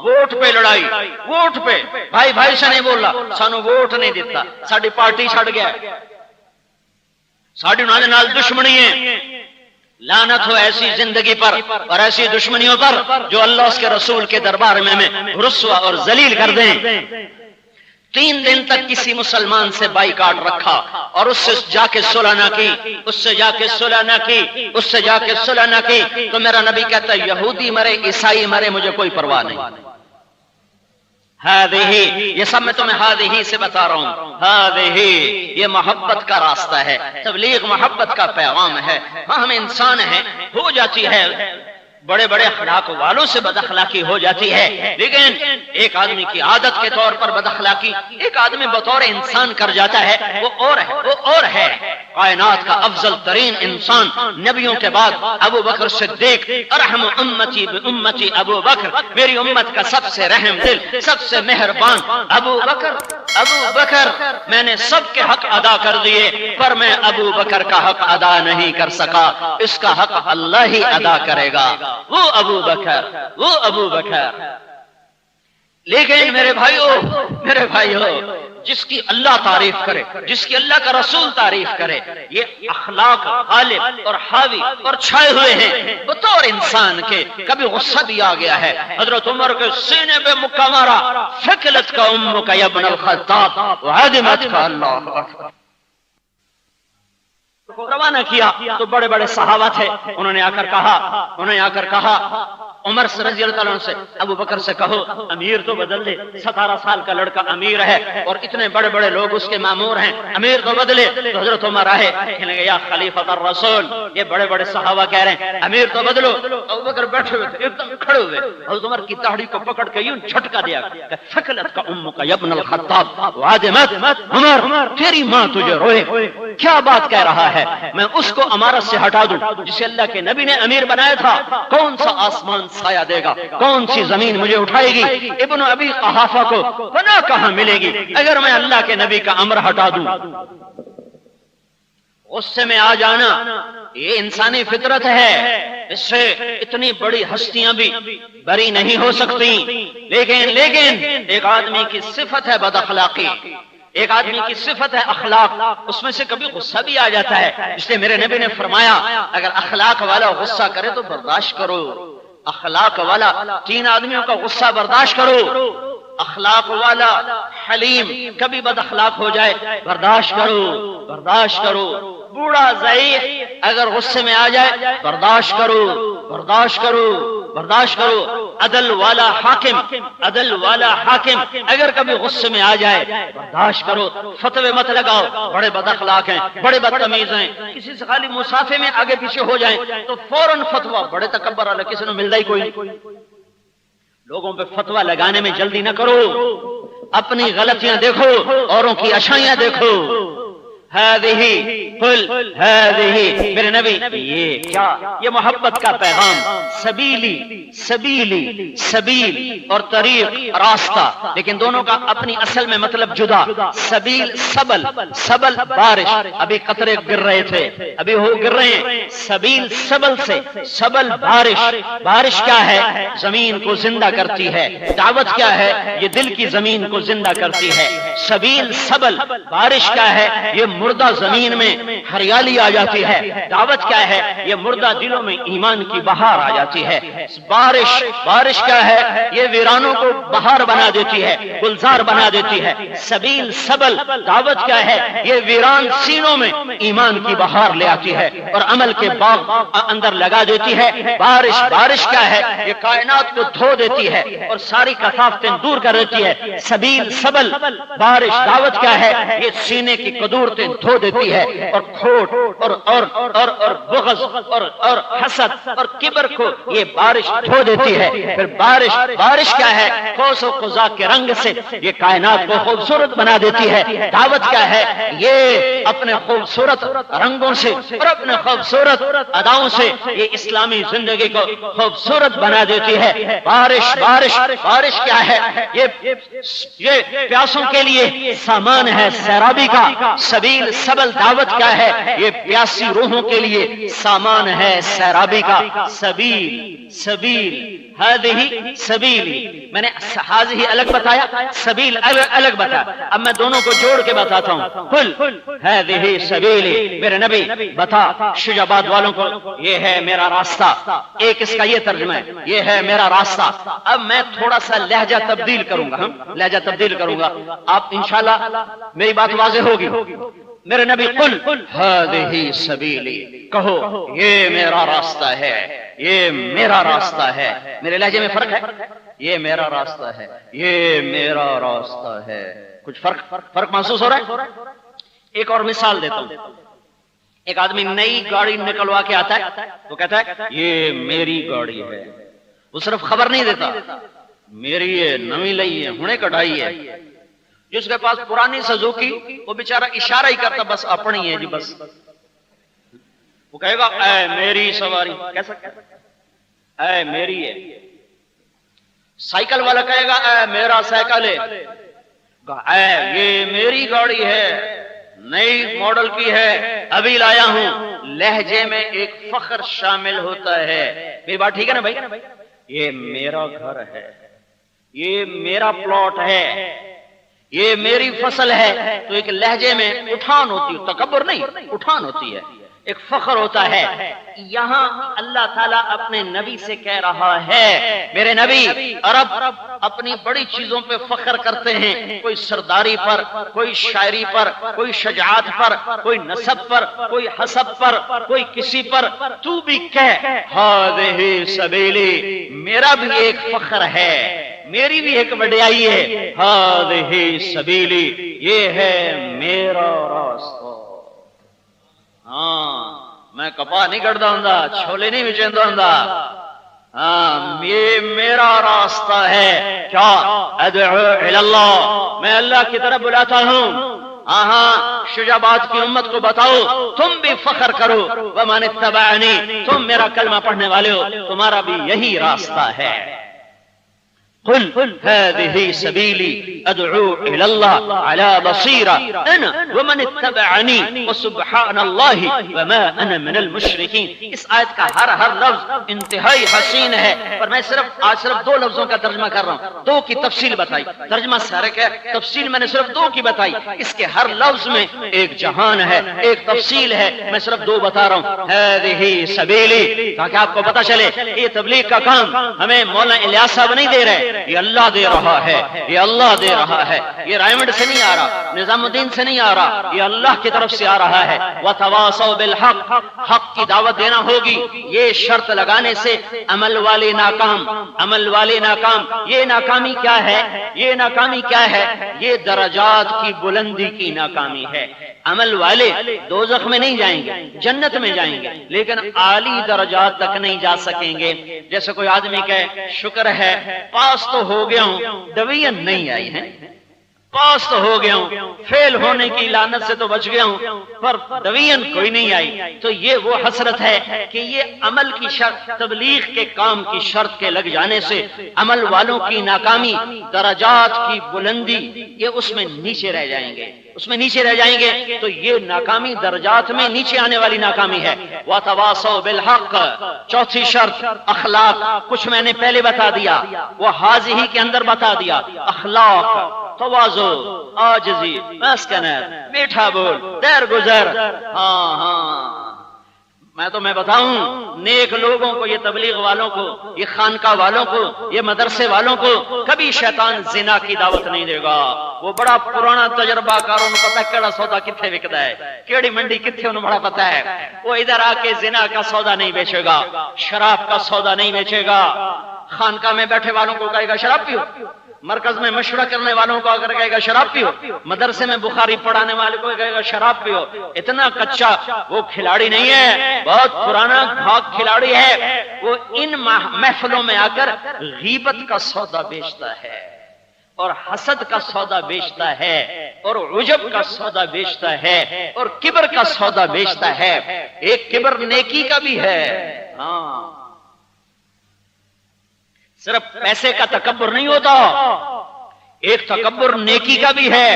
ووٹ پہ لڑائی، ووٹ پہ بھائی سے نہیں بول رہا، سانو ووٹ نہیں دیتا، ساری پارٹی چھڑ گیا، ساری انہوں نے نال دشمنی ہے۔ لعنت ہو ایسی زندگی پر اور ایسی دشمنیوں پر جو اللہ اس کے رسول کے دربار میں رسوا اور ذلیل کر دیں۔ 3 دن تک کسی مسلمان سے بائیکاٹ رکھا اور اس سے جا کے صلح نہ کی، اس سے جا کے صلح نہ کی، تو میرا نبی کہتا ہے یہودی مرے، عیسائی مرے، مجھے کوئی پرواہ نہیں۔ ہادہی، یہ سب میں تمہیں ہادہی سے بتا رہا ہوں، ہادہی یہ محبت کا راستہ ہے، تبلیغ محبت کا پیغام ہے۔ ہاں ہم انسان ہیں، ہو جاتی ہے بڑے بڑے اخلاق والوں سے بد اخلاقی ہو جاتی ہے، لیکن ایک آدمی کی عادت کے طور پر بد اخلاقی ایک آدمی بطور انسان کر جاتا ہے، وہ اور ہے۔ کائنات کا افضل ترین انسان نبیوں کے بعد ابو بکر صدیق، ارحم امتی بامتی ابو بکر، میری امت کا سب سے رحم دل، سب سے مہربان ابو بکر، میں نے سب کے حق ادا کر دیے، پر میں ابو بکر کا حق ادا نہیں کر سکا، اس کا حق اللہ ہی ادا کرے گا۔ وہ ابو بکر۔ لیکن میرے بھائیو جس کی اللہ تعریف کرے، جس کی اللہ کا رسول تعریف کرے، یہ اخلاق غالب اور حاوی اور چھائے ہوئے ہیں بطور انسان کے۔ کبھی غصہ بھی آ گیا ہے، حضرت عمر کے سینے پہ مکہ مارا، فکلت کا امک یا ابن الخطاب وعدمت کا اللہ اکبر۔ روانہ کیا تو بڑے بڑے صحابہ تھے، انہوں نے آ کر کہا عمر رضی اللہ عنہ سے، ابو بکر سے کہو امیر تو بدل دے، 17 سال کا لڑکا امیر ہے اور اتنے بڑے بڑے لوگ اس کے مامور ہیں، امیر تو بدلے۔ تو حضرت عمر آئے، کہنے لگے یا خلیفۃ الرسول، یہ بڑے بڑے صحابہ کہہ رہے ہیں امیر تو بدلو۔ ابو بکر بیٹھے ہوئے تھے، ایک دم کھڑے ہوئے، حضرت عمر کی داڑھی کو پکڑ کے یوں جھٹکا دیا کہ ثقلت کا امک یا ابن الخطاب وادمت، عمر تیری ماں تجھے روئے، کیا بات کہہ رہا ہے؟ میں اس کو امارت سے ہٹا دوں جسے اللہ کے نبی نے امیر بنایا تھا؟ کون سا آسمان سایہ دے گا؟ کون سی زمین مجھے اٹھائے گی؟ ابن ابی قحافہ کو پناہ کہاں ملے گی اگر میں اللہ کے نبی کا امر ہٹا دوں؟ غصے میں آ جانا یہ انسانی فطرت ہے، اس سے اتنی بڑی ہستیاں بھی بری نہیں ہو سکتی، لیکن ایک آدمی کی صفت ہے بد اخلاقی، ایک آدمی کی صفت ہے اخلاق، اس میں سے کبھی غصہ بھی آ جاتا ہے۔ اس لیے میرے نبی نے فرمایا اگر اخلاق والا غصہ کرے تو برداشت کرو، اخلاق والا 3 آدمیوں کا غصہ برداشت کرو، اخلاق والا حلیم، کبھی بد اخلاق ہو جائے برداشت کرو، بوڑھا ضعیف اگر غصے میں آ جائے برداشت کرو، عدل والا حاکم اگر کبھی غصے میں آ جائے برداشت کرو، فتوے مت لگاؤ، بڑے بد اخلاق ہیں، بڑے بدتمیز ہیں، کسی سے خالی مسافے میں آگے پیچھے ہو جائیں تو فوراً فتویٰ، بڑے تکبر والے کسی نے ملتا ہی کوئی نہیں۔ لوگوں پہ فتویٰ لگانے میں جلدی نہ کرو، اپنی غلطیاں دیکھو، اوروں کی اچھائیاں دیکھو۔ میرے نبی یہ کیا، یہ محبت کا پیغام، سبیل اور طریق، راستہ، لیکن دونوں کا اپنی اصل میں مطلب جدا۔ سبیل سبل بارش، ابھی قطرے گر رہے تھے، ابھی وہ گر رہے ہیں، سبیل سبل سے، سبل بارش کیا ہے؟ زمین کو زندہ کرتی ہے۔ دعوت کیا ہے؟ یہ دل کی زمین کو زندہ کرتی ہے۔ سبیل سبل بارش کیا ہے؟ یہ مردہ زمین میں ہریالی آ جاتی ہے۔ دعوت کیا ہے؟ یہ مردہ دلوں میں ایمان کی بہار آ جاتی ہے۔ بارش کیا ہے؟ یہ ویرانوں کو بہار بنا دیتی ہے، گلزار بنا دیتی ہے۔ سبیل سبل دعوت کیا ہے؟ یہ ویران سینوں میں ایمان کی بہار لے آتی ہے اور عمل کے باغ اندر لگا دیتی ہے۔ بارش کیا ہے؟ یہ کائنات کو دھو دیتی ہے اور ساری کثافتیں دور کر دیتی ہے۔ سبیل سبل بارش دعوت کیا ہے؟ یہ سینے کی قدورتیں دھو دیتی ہے اور کھوٹ اور بغض اور حسد اور کبر کو یہ بارش دھو دیتی ہے۔ پھر بارش کیا ہے؟ قوس و قزح کے رنگ سے یہ کائنات کو خوبصورت بنا دیتی ہے۔ دعوت کیا ہے؟ یہ اپنے خوبصورت رنگوں سے اور اپنے خوبصورت اداؤں سے یہ اسلامی زندگی کو خوبصورت بنا دیتی ہے۔ بارش کیا ہے؟ یہ پیاسوں کے لیے سامان ہے سیرابی کا۔ سبیل سبل دعوت کیا ہے؟ یہ پیاسی روحوں کے لیے سامان ہے سیرابی کا۔ سبیل سبیلی، میں نے ہی الگ بتایا، سبیل الگ بتایا، اب میں دونوں کو جوڑ کے بتاتا ہوں۔ قل هذه سبیلی، میرے نبی بتا شجاباد والوں کو یہ ہے میرا راستہ۔ ایک اس کا یہ ترجمہ ہے، یہ ہے میرا راستہ۔ اب میں تھوڑا سا لہجہ تبدیل کروں گا، آپ انشاءاللہ میری بات واضح ہوگی۔ میرے نبی قل هذه سبیلی، کہو یہ میرا راستہ ہے، یہ میرا راستہ ہے۔ میرے لہجے میں فرق ہے، یہ میرا راستہ ہے، یہ میرا راستہ ہے، کچھ فرق محسوس ہو رہا ہے؟ ایک اور مثال دیتا ہوں۔ ایک آدمی نئی گاڑی نکلوا کے آتا ہے تو کہتا ہے یہ میری گاڑی ہے، وہ صرف خبر نہیں دیتا میری ہے، نویں لئی ہے، ہنے کٹائی ہے۔ جس کے پاس پرانی سزوکی وہ بیچارہ اشارہ ہی کرتا بس اپنی ہے جی، بس وہ کہے گا اے میری سواری، کیسا اے میری ہے۔ سائیکل والا کہے گا اے میرا سائیکل ہے، اے یہ میری گاڑی ہے، نئی ماڈل کی ہے، ابھی لایا ہوں۔ لہجے میں ایک فخر شامل ہوتا ہے۔ میری بات ٹھیک ہے نا بھائی؟ یہ میرا گھر ہے، یہ میرا پلاٹ ہے، یہ میری فصل ہے، تو ایک لہجے میں اٹھان ہوتی ہے، تکبر نہیں، اٹھان ہوتی ہے۔ ایک فخر ہوتا ہے. یہاں اللہ تعالیٰ اپنے نبی سے کہہ رہا ہے میرے نبی عرب اپنی بڑی چیزوں پہ فخر کرتے ہیں، کوئی سرداری پر، کوئی شاعری پر، کوئی شجاعت پر، کوئی نسب پر، کوئی حسب پر، کوئی کسی پر. تو بھی کہہ ہذہ سبیلی، میرا بھی ایک فخر ہے، میری بھی ایک وڈیائی ہے. ہذہ سبیلی، یہ ہے میرا راستہ. ہاں میں کپاہ نہیں کٹتا ہوں، چھولے نہیں بچیندا ہوں. ہاں یہ میرا راستہ ہے. کیا؟ ادعو الی اللہ، میں اللہ کی طرف بلاتا ہوں. ہاں شجاعت کی امت کو بتاؤ تم بھی فخر کرو. ومن اتبعنی، تم میرا کلمہ پڑھنے والے ہو، تمہارا بھی یہی راستہ ہے. قل هذه سبيلي ادعو الى الله على بصيرة انا ومن اتبعني وسبحان الله وما انا من المشركين. اس آیت کا ہر لفظ انتہائی حسین ہے، پر میں آج صرف 2 لفظوں کا ترجمہ کر رہا ہوں. 2 کی تفصیل بتائی، ترجمہ سارے کا تفصیل میں نے صرف 2 کی بتائی. اس کے ہر لفظ میں ایک جہان ہے، ایک تفصیل ہے. میں صرف 2 بتا رہا ہوں. هذه سبيلي، تاکہ آپ کو پتہ چلے یہ تبلیغ کا کام ہمیں مولانا الیاس صاحب نہیں دے رہے، یہ اللہ دے رہا ہے. یہ اللہ دے رہا ہے، یہ رائمنڈ سے نہیں آ رہا، نظام الدین سے نہیں آ رہا، یہ اللہ کی طرف سے آ رہا ہے. وتواصوا بالحق، حق کی دعوت دینا ہوگی. یہ شرط لگانے سے عمل والے ناکام، عمل والے ناکام. یہ ناکامی کیا ہے؟ یہ ناکامی کیا ہے؟ یہ درجات کی بلندی کی ناکامی ہے. عمل والے دوزخ میں نہیں جائیں گے، جنت میں جائیں گے، لیکن اعلی درجات تک نہیں جا سکیں گے. جیسے کوئی آدمی کہے شکر ہے پاس تو ہو گیا ہوں، ڈویژن نہیں آئی ہے. پاس تو ہو گیا ہوں، فیل ہونے کی لعنت سے تو بچ گیا ہوں، پر ڈویژن کوئی نہیں آئی. تو یہ وہ حسرت ہے کہ یہ عمل کی شرط، تبلیغ کے کام کی شرط کے لگ جانے سے عمل والوں کی ناکامی، درجات کی بلندی، یہ اس میں نیچے رہ جائیں گے، اس میں نیچے رہ جائیں گے. تو یہ ناکامی درجات میں نیچے آنے والی ناکامی ہے. وَتَوَاصَوْا بِالْحَقِّ، چوتھی شرط اخلاق. کچھ میں نے پہلے بتا دیا، وہ حاضی کے اندر بتا دیا. اخلاق، تواضع، عاجزی، مسکنت، میٹھا بول، درگزر. ہاں میں بتاؤں نیک لوگوں کو، یہ تبلیغ والوں کو، یہ خانقاہ والوں کو، یہ مدرسے والوں کو کبھی شیطان زنا کی دعوت نہیں دے گا. وہ بڑا پرانا تجربہ کاروں کو پتا کیڑا سودا کتنے وکدا ہے، کیڑی منڈی کتنے انہوں بڑا پتا ہے. وہ ادھر آ کے زنا کا سودا نہیں بیچے گا، شراب کا سودا نہیں بیچے گا. خانقاہ میں بیٹھے والوں کو کہے گا شراب پیو، مرکز میں مشورہ کرنے والوں کو اگر کہے گا شراب پیو، مدرسے میں بخاری پڑھانے والے کو کہے گا شراب پیو. اتنا کچا وہ کھلاڑی نہیں ہے، بہت پرانا بھاگ کھلاڑی ہے. وہ ان محفلوں میں آ کر غیبت کا سودا بیچتا ہے، اور حسد کا سودا بیچتا ہے، اور عجب کا سودا بیچتا ہے، اور کبر کا سودا بیچتا ہے. ایک کبر نیکی کا بھی ہے. ہاں صرف پیسے کا تکبر نہیں ہوتا، ایک تکبر نیکی کا بھی ہے،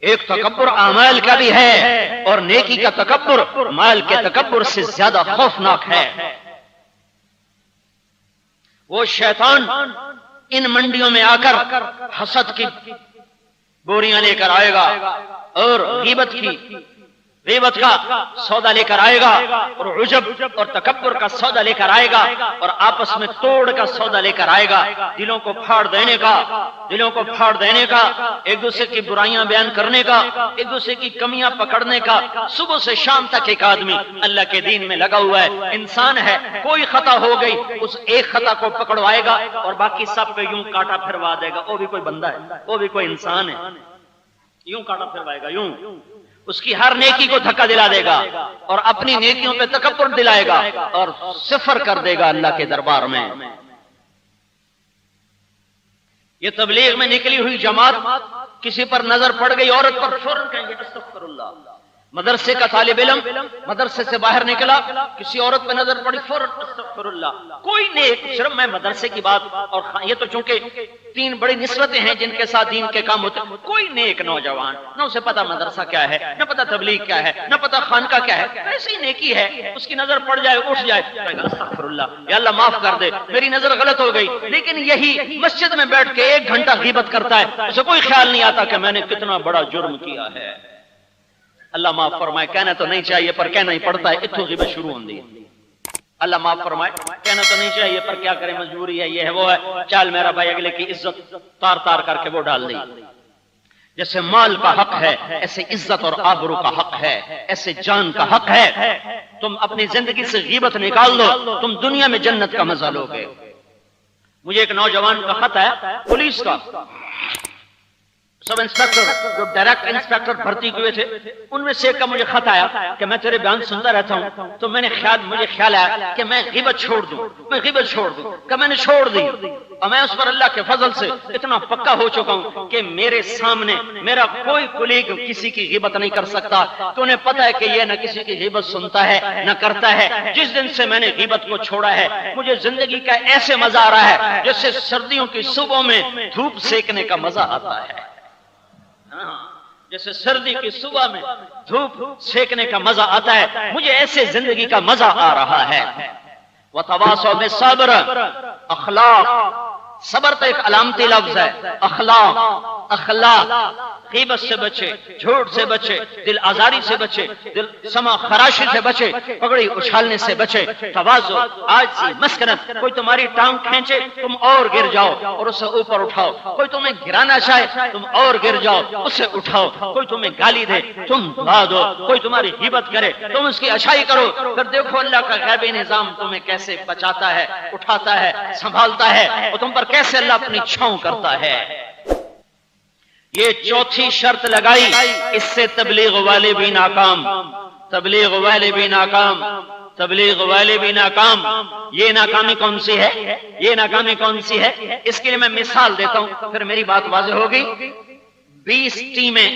ایک تکبر اعمال کا بھی ہے، اور نیکی کا تکبر مال کے تکبر سے زیادہ خوفناک ہے. وہ شیطان ان منڈیوں میں آ کر حسد کی بوریاں لے کر آئے گا، اور غیبت کا سودا لے کر آئے گا، اور عجب اور تکبر کا سودا لے کر آئے گا، اور آپس میں توڑ کا سودا لے کر آئے گا. دلوں کو پھاڑ دینے کا، ایک دوسرے کی برائیاں بیان کرنے کا، ایک دوسرے کی کمیاں پکڑنے کا. صبح سے شام تک ایک آدمی اللہ کے دین میں لگا ہوا ہے. انسان ہے، کوئی خطا ہو گئی اس ایک خطا کو پکڑوائے گا اور باقی سب پہ یوں کاٹا پھروا دے گا. وہ بھی کوئی بندہ ہے، وہ بھی کوئی انسان ہے. یوں کاٹا پھروائے گا، یوں اس کی ہر نیکی کو دھکا دلا دے گا، اور اپنی نیکیوں پہ تکبر دلائے گا، اور صفر کر دے گا اللہ کے دربار میں. یہ تبلیغ میں نکلی ہوئی جماعت کسی پر نظر پڑ گئی عورت پر، فوراً کہیں گے استغفر اللہ. مدرسے کا طالب علم مدرسے سے باہر نکلا، کسی عورت پہ نظر پڑی، فوراً استغفر اللہ. کوئی نیک، صرف میں مدرسے کی بات، اور یہ تو چونکہ 3 بڑی نسبتیں ہیں جن کے ساتھ دین کے کام ہوتے ہیں. کوئی نیک نوجوان نہ اسے پتا مدرسہ کیا ہے، نہ پتا تبلیغ کیا ہے، نہ پتا خانقاہ کیا ہے، ایسی نیکی ہے اس کی نظر پڑ جائے، اٹھ جائے، استغفر اللہ، یا اللہ معاف کر دے میری نظر غلط ہو گئی. لیکن یہی مسجد میں بیٹھ کے 1 گھنٹہ غیبت کرتا ہے، اسے کوئی خیال نہیں آتا کہ میں نے کتنا بڑا جرم کیا ہے. اللہ معاف فرمائے، کہنا تو نہیں چاہیے پر کہنا ہی پڑتا ہے، اتو غیبت شروع ہوندی ہے۔ اللہ معاف فرمائے، کہنا تو نہیں چاہیے پر کیا کریں، مجبوری ہے، یہ ہے وہ ہے، چال میرا بھائی اگلے کی عزت تار تار کر کے وہ ڈال دی۔ جیسے مال کا حق ہے ایسے عزت اور آبرو کا حق ہے، ایسے جان کا حق ہے۔ تم اپنی زندگی سے غیبت نکال دو، تم دنیا میں جنت کا مزہ لوگے۔ مجھے ایک نوجوان کا خط ہے پولیس کا، سب انسپیکٹر جو ڈائریکٹ انسپیکٹر بھرتی ہوئے تھے، ان میں سے ایک کا مجھے خط آیا کہ میں تیرے بیان سنتا رہتا ہوں تو مجھے خیال آیا کہ میں غیبت چھوڑ دوں، کہ میں نے چھوڑ دی، اور میں اس پر اللہ کے فضل سے اتنا پکا ہو چکا ہوں کہ میرے سامنے میرا کوئی کولیگ کسی کی غیبت نہیں کر سکتا، تو انہیں پتہ ہے کہ یہ نہ کسی کی غیبت سنتا ہے نہ کرتا ہے۔ جس دن سے میں نے غیبت کو چھوڑا ہے مجھے زندگی کا ایسے مزہ آ رہا ہے جیسے سردیوں کی صبح میں دھوپ سیکنے کا مزہ آتا ہے، جیسے سردی کی صبح میں دھوپ سیکنے کا مزہ آتا ہے، مجھے ایسے زندگی کا مزہ آ رہا ہے۔ وَتَوَاصَوْا بِالصَّبْرِ، اخلاق، صبر تو ایک علامتی لفظ ہے، اخلاق، غیبت سے بچے، جھوٹ سے بچے، دل آزاری سے بچے، دل سما خراشی سے بچے، پگڑی اچھالنے سے بچے، تواضع، عاجزی، مسکنت۔ کوئی تمہاری ٹانگ کھینچے تم اور گر جاؤ اور اسے اوپر اٹھاؤ، کوئی تمہیں گرانا چاہے تم اور گر جاؤ اسے اٹھاؤ، کوئی تمہیں گالی دے تم دعا دو، کوئی تمہاری غیبت کرے تم اس کی اچھائی کرو، پھر دیکھو اللہ کا غیبی نظام تمہیں کیسے بچاتا ہے، اٹھاتا ہے، سنبھالتا ہے، اور تم پر کیسے اللہ اپنی چھاؤں کرتا ہے۔ یہ چوتھی شرط لگائی، اس سے تبلیغ والے بھی ناکام، تبلیغ والے بھی ناکام، تبلیغ والے بھی ناکام۔ یہ ناکامی کون سی ہے؟ یہ ناکامی کون سی ہے؟ اس کے لیے میں مثال دیتا ہوں پھر میری بات واضح ہوگی۔ 20 ٹیمیں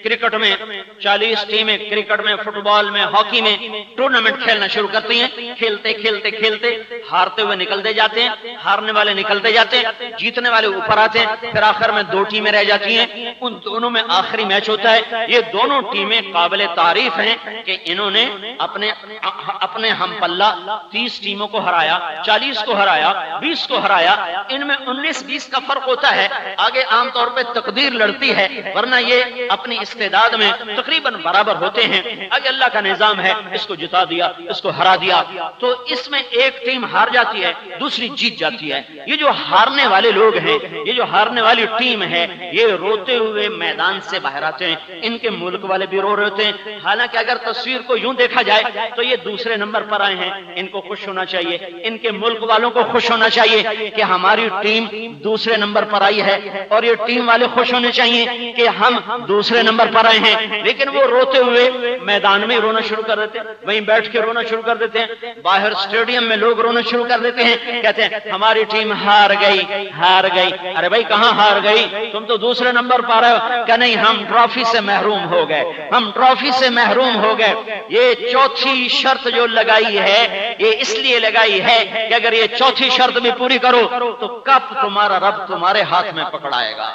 کرکٹ میں، 40 ٹیمیں کرکٹ میں، فٹ بال میں، ہاکی میں ٹورنامنٹ کھیلنا شروع کرتی ہیں، کھیلتے کھیلتے کھیلتے ہارتے ہوئے نکلتے جاتے ہیں، ہارنے والے نکلتے جاتے ہیں، جیتنے والے اوپر آتے ہیں، پھر آخر میں 2 ٹیمیں رہ جاتی ہیں، ان دونوں میں آخری میچ ہوتا ہے۔ یہ دونوں ٹیمیں قابل تعریف ہیں کہ انہوں نے اپنے ہم پلہ 30 ٹیموں کو ہرایا، 40 کو ہرایا، 20 کو ہرایا، ان میں 19-20 کا فرق ہوتا ہے، آگے عام طور پہ تقدیر لڑتی ہے، ورنہ یہ اپنی استعداد میں تقریباً برابر ہوتے ہیں۔ اگر اللہ کا نظام ہے اس کو جتا دیا، اس کو ہرا دیا، تو اس میں ایک ٹیم ہار جاتی ہے دوسری جیت جاتی ہے۔ یہ جو ہارنے والے لوگ ہیں، یہ جو ہارنے والی ٹیم ہے، یہ روتے ہوئے میدان سے باہر آتے ہیں، ان کے ملک والے بھی رو رہے ہوتے ہیں۔ حالانکہ اگر تصویر کو یوں دیکھا جائے تو یہ دوسرے نمبر پر آئے ہیں، ان کو خوش ہونا چاہیے، ان کے ملک والوں کو خوش ہونا چاہیے کہ ہماری ٹیم دوسرے نمبر پر آئی ہے، اور یہ ٹیم والے خوش ہونے چاہیے کہ ہم دوسرے نمبر پر آئے ہیں، لیکن وہ روتے ہوئے میدان میں رونا شروع کر دیتے ہیں، وہیں بیٹھ کے رونا شروع کر دیتے ہیں، باہر اسٹیڈیم میں لوگ رونا شروع کر دیتے ہیں، کہتے ہیں ہماری ٹیم ہار گئی، ہار گئی۔ ارے بھائی کہاں ہار گئی؟ تم تو دوسرے نمبر پر آئے ہو۔ کہ نہیں، ہم ٹرافی سے محروم ہو گئے، ہم ٹرافی سے محروم ہو گئے۔ یہ چوتھی شرط جو لگائی ہے، یہ اس لیے لگائی ہے کہ اگر یہ چوتھی شرط بھی پوری کرو تو کب تمہارا رب تمہارے ہاتھ میں پکڑائے گا،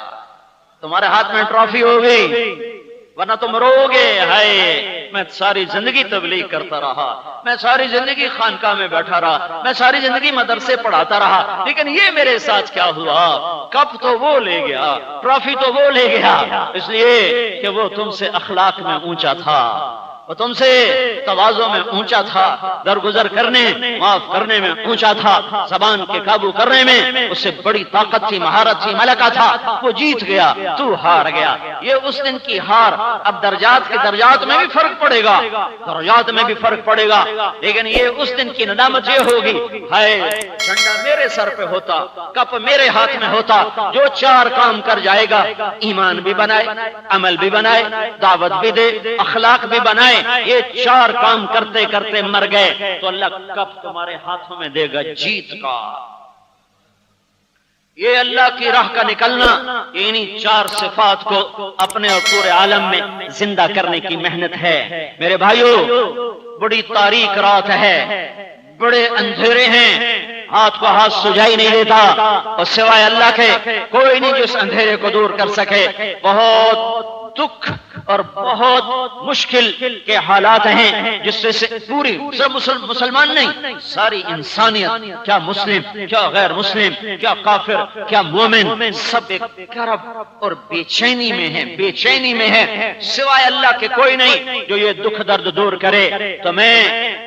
تمہارے ہاتھ میں ٹرافی ہوگی، ورنہ تم رو گے، ہائے میں ساری زندگی تبلیغ کرتا رہا، میں ساری زندگی خانقاہ میں بیٹھا رہا، میں ساری زندگی مدرسے پڑھاتا رہا، لیکن یہ میرے ساتھ کیا ہوا؟ کپ تو وہ لے گیا، ٹرافی تو وہ لے گیا، اس لیے کہ وہ تم سے اخلاق میں اونچا تھا، وہ تم سے تواضع میں اونچا تھا، درگزر کرنے، معاف کرنے میں اونچا تھا، زبان کے قابو کرنے میں اس سے بڑی طاقت تھی، مہارت تھی، ملکہ تھا، وہ جیت گیا، تو ہار گیا۔ یہ اس دن کی ہار۔ اب درجات کے درجات میں بھی فرق پڑے گا، درجات میں بھی فرق پڑے گا، لیکن یہ اس دن کی ندامت یہ ہوگی، ہائے جھنڈا میرے سر پہ ہوتا، کپ میرے ہاتھ میں ہوتا، جو 4 کام کر جائے گا، ایمان بھی بنائے، عمل بھی بنائے، دعوت بھی دے، اخلاق بھی بنائے، یہ 4 کام کرتے کرتے مر گئے تو اللہ کب تمہارے ہاتھوں میں دے گا جیت کا۔ یہ اللہ کی راہ کا نکلنا، انہی 4 صفات کو اپنے اور پورے عالم میں زندہ کرنے کی محنت ہے۔ میرے بھائیو، بڑی تاریک رات ہے، بڑے اندھیرے ہیں، ہاتھ کو ہاتھ سجائی نہیں دیتا، اور سوائے اللہ کے کوئی نہیں جو اس اندھیرے کو دور کر سکے۔ بہت دکھ اور بہت مشکل کے حالات ہیں جس سے پوری صرف مسلمان نہیں، ساری انسانیت، کیا مسلم کیا غیر مسلم، کیا کافر کیا مومن، سب ایک کرب اور بے چینی میں ہے، بے چینی میں ہے، سوائے اللہ کے کوئی نہیں جو یہ دکھ درد دور کرے۔ تو میں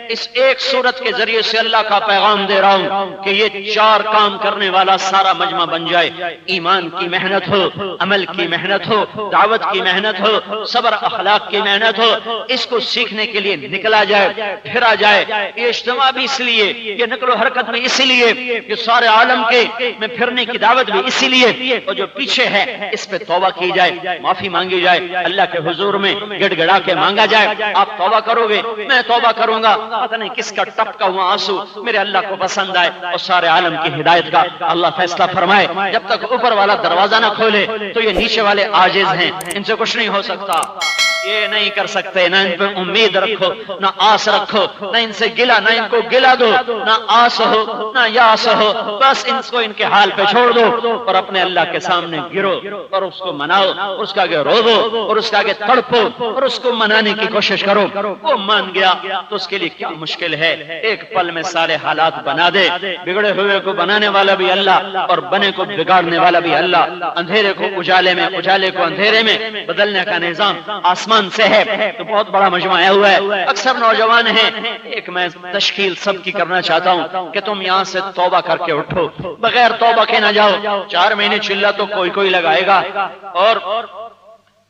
اس ایک صورت کے ذریعے سے اللہ کا پیغام دے رہا ہوں کہ یہ 4 کام کرنے والا سارا مجمع بن جائے، ایمان کی محنت ہو، عمل کی محنت ہو، دعوت کی محنت ہو، صبر اخلاق کی محنت ہو، اس کو سیکھنے کے لیے نکلا جائے، پھرا جائے۔ یہ اجتماع بھی اس لیے، یہ نقل و حرکت بھی اسی لیے، یہ سارے عالم کے میں پھرنے کی دعوت بھی اسی لیے، اور جو پیچھے ہے اس پہ توبہ کی جائے، معافی مانگی جائے، اللہ کے حضور میں گڑ گڑا کے مانگا جائے۔ آپ توبہ کرو گے، میں توبہ کروں گا، پتہ نہیں کس کا ٹپکا ہوا آنسو میرے اللہ کو پسند آئے اور سارے عالم کی ہدایت کا اللہ فیصلہ فرمائے۔ جب تک اوپر والا دروازہ نہ کھولے تو یہ نیچے والے عاجز ہیں، ان سے کچھ نہیں ہو سکتا، یہ نہیں کر سکتے۔ نہ ان پہ امید رکھو، نہ آس رکھو، نہ ان سے گلا، نہ ان کو گلا دو، نہ آس ہو نہ یاس ہو، بس ان کو ان کے حال پہ چھوڑ دو اور اپنے اللہ کے سامنے گرو اور اس کو مناؤ، اس کا آگے رو دو اور اس کا آگے تڑپو اور اس کو منانے کی کوشش کرو۔ وہ مان گیا تو اس کے لیے کیا مشکل ہے، ایک پل میں سارے حالات بنا دے۔ بگڑے ہوئے کو بنانے والا بھی اللہ اور بنے کو بگاڑنے والا بھی اللہ، اندھیرے کو اجالے میں، اجالے کو اندھیرے میں بدلنے کا نظام آسمان سے ہے۔ تو بہت بڑا مجمع آیا ہوا ہے، اکثر نوجوان ہیں، ایک میں تشکیل سب کی کرنا چاہتا ہوں کہ تم یہاں سے توبہ کر کے اٹھو، بغیر توبہ کے نہ جاؤ۔ 4 مہینے چلہ تو کوئی لگائے گا، اور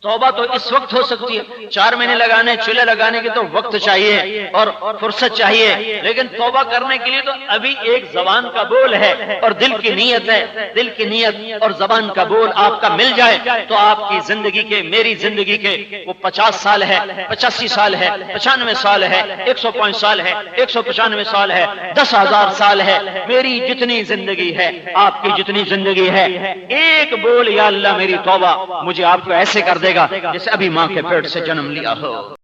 توبہ تو اس وقت ہو سکتی ہے، 4 مہینے لگانے، چلے لگانے کی تو وقت چاہیے اور فرصت چاہیے، لیکن توبہ کرنے کے لیے تو ابھی ایک زبان کا بول ہے اور دل کی نیت ہے۔ دل کی نیت اور زبان کا بول آپ کا مل جائے تو آپ کی زندگی کے، میری زندگی کے، وہ 50 سال ہے، 85 سال ہے، 95 سال ہے، 105 سال ہے، 195 سال ہے، 10,000 سال ہے، میری جتنی زندگی ہے، آپ کی جتنی زندگی ہے، ایک بول یا اللہ میری توبہ، مجھے آپ کو ایسے کر دے گا جیسے ابھی ماں کے پیٹ سے جنم لیا ہو۔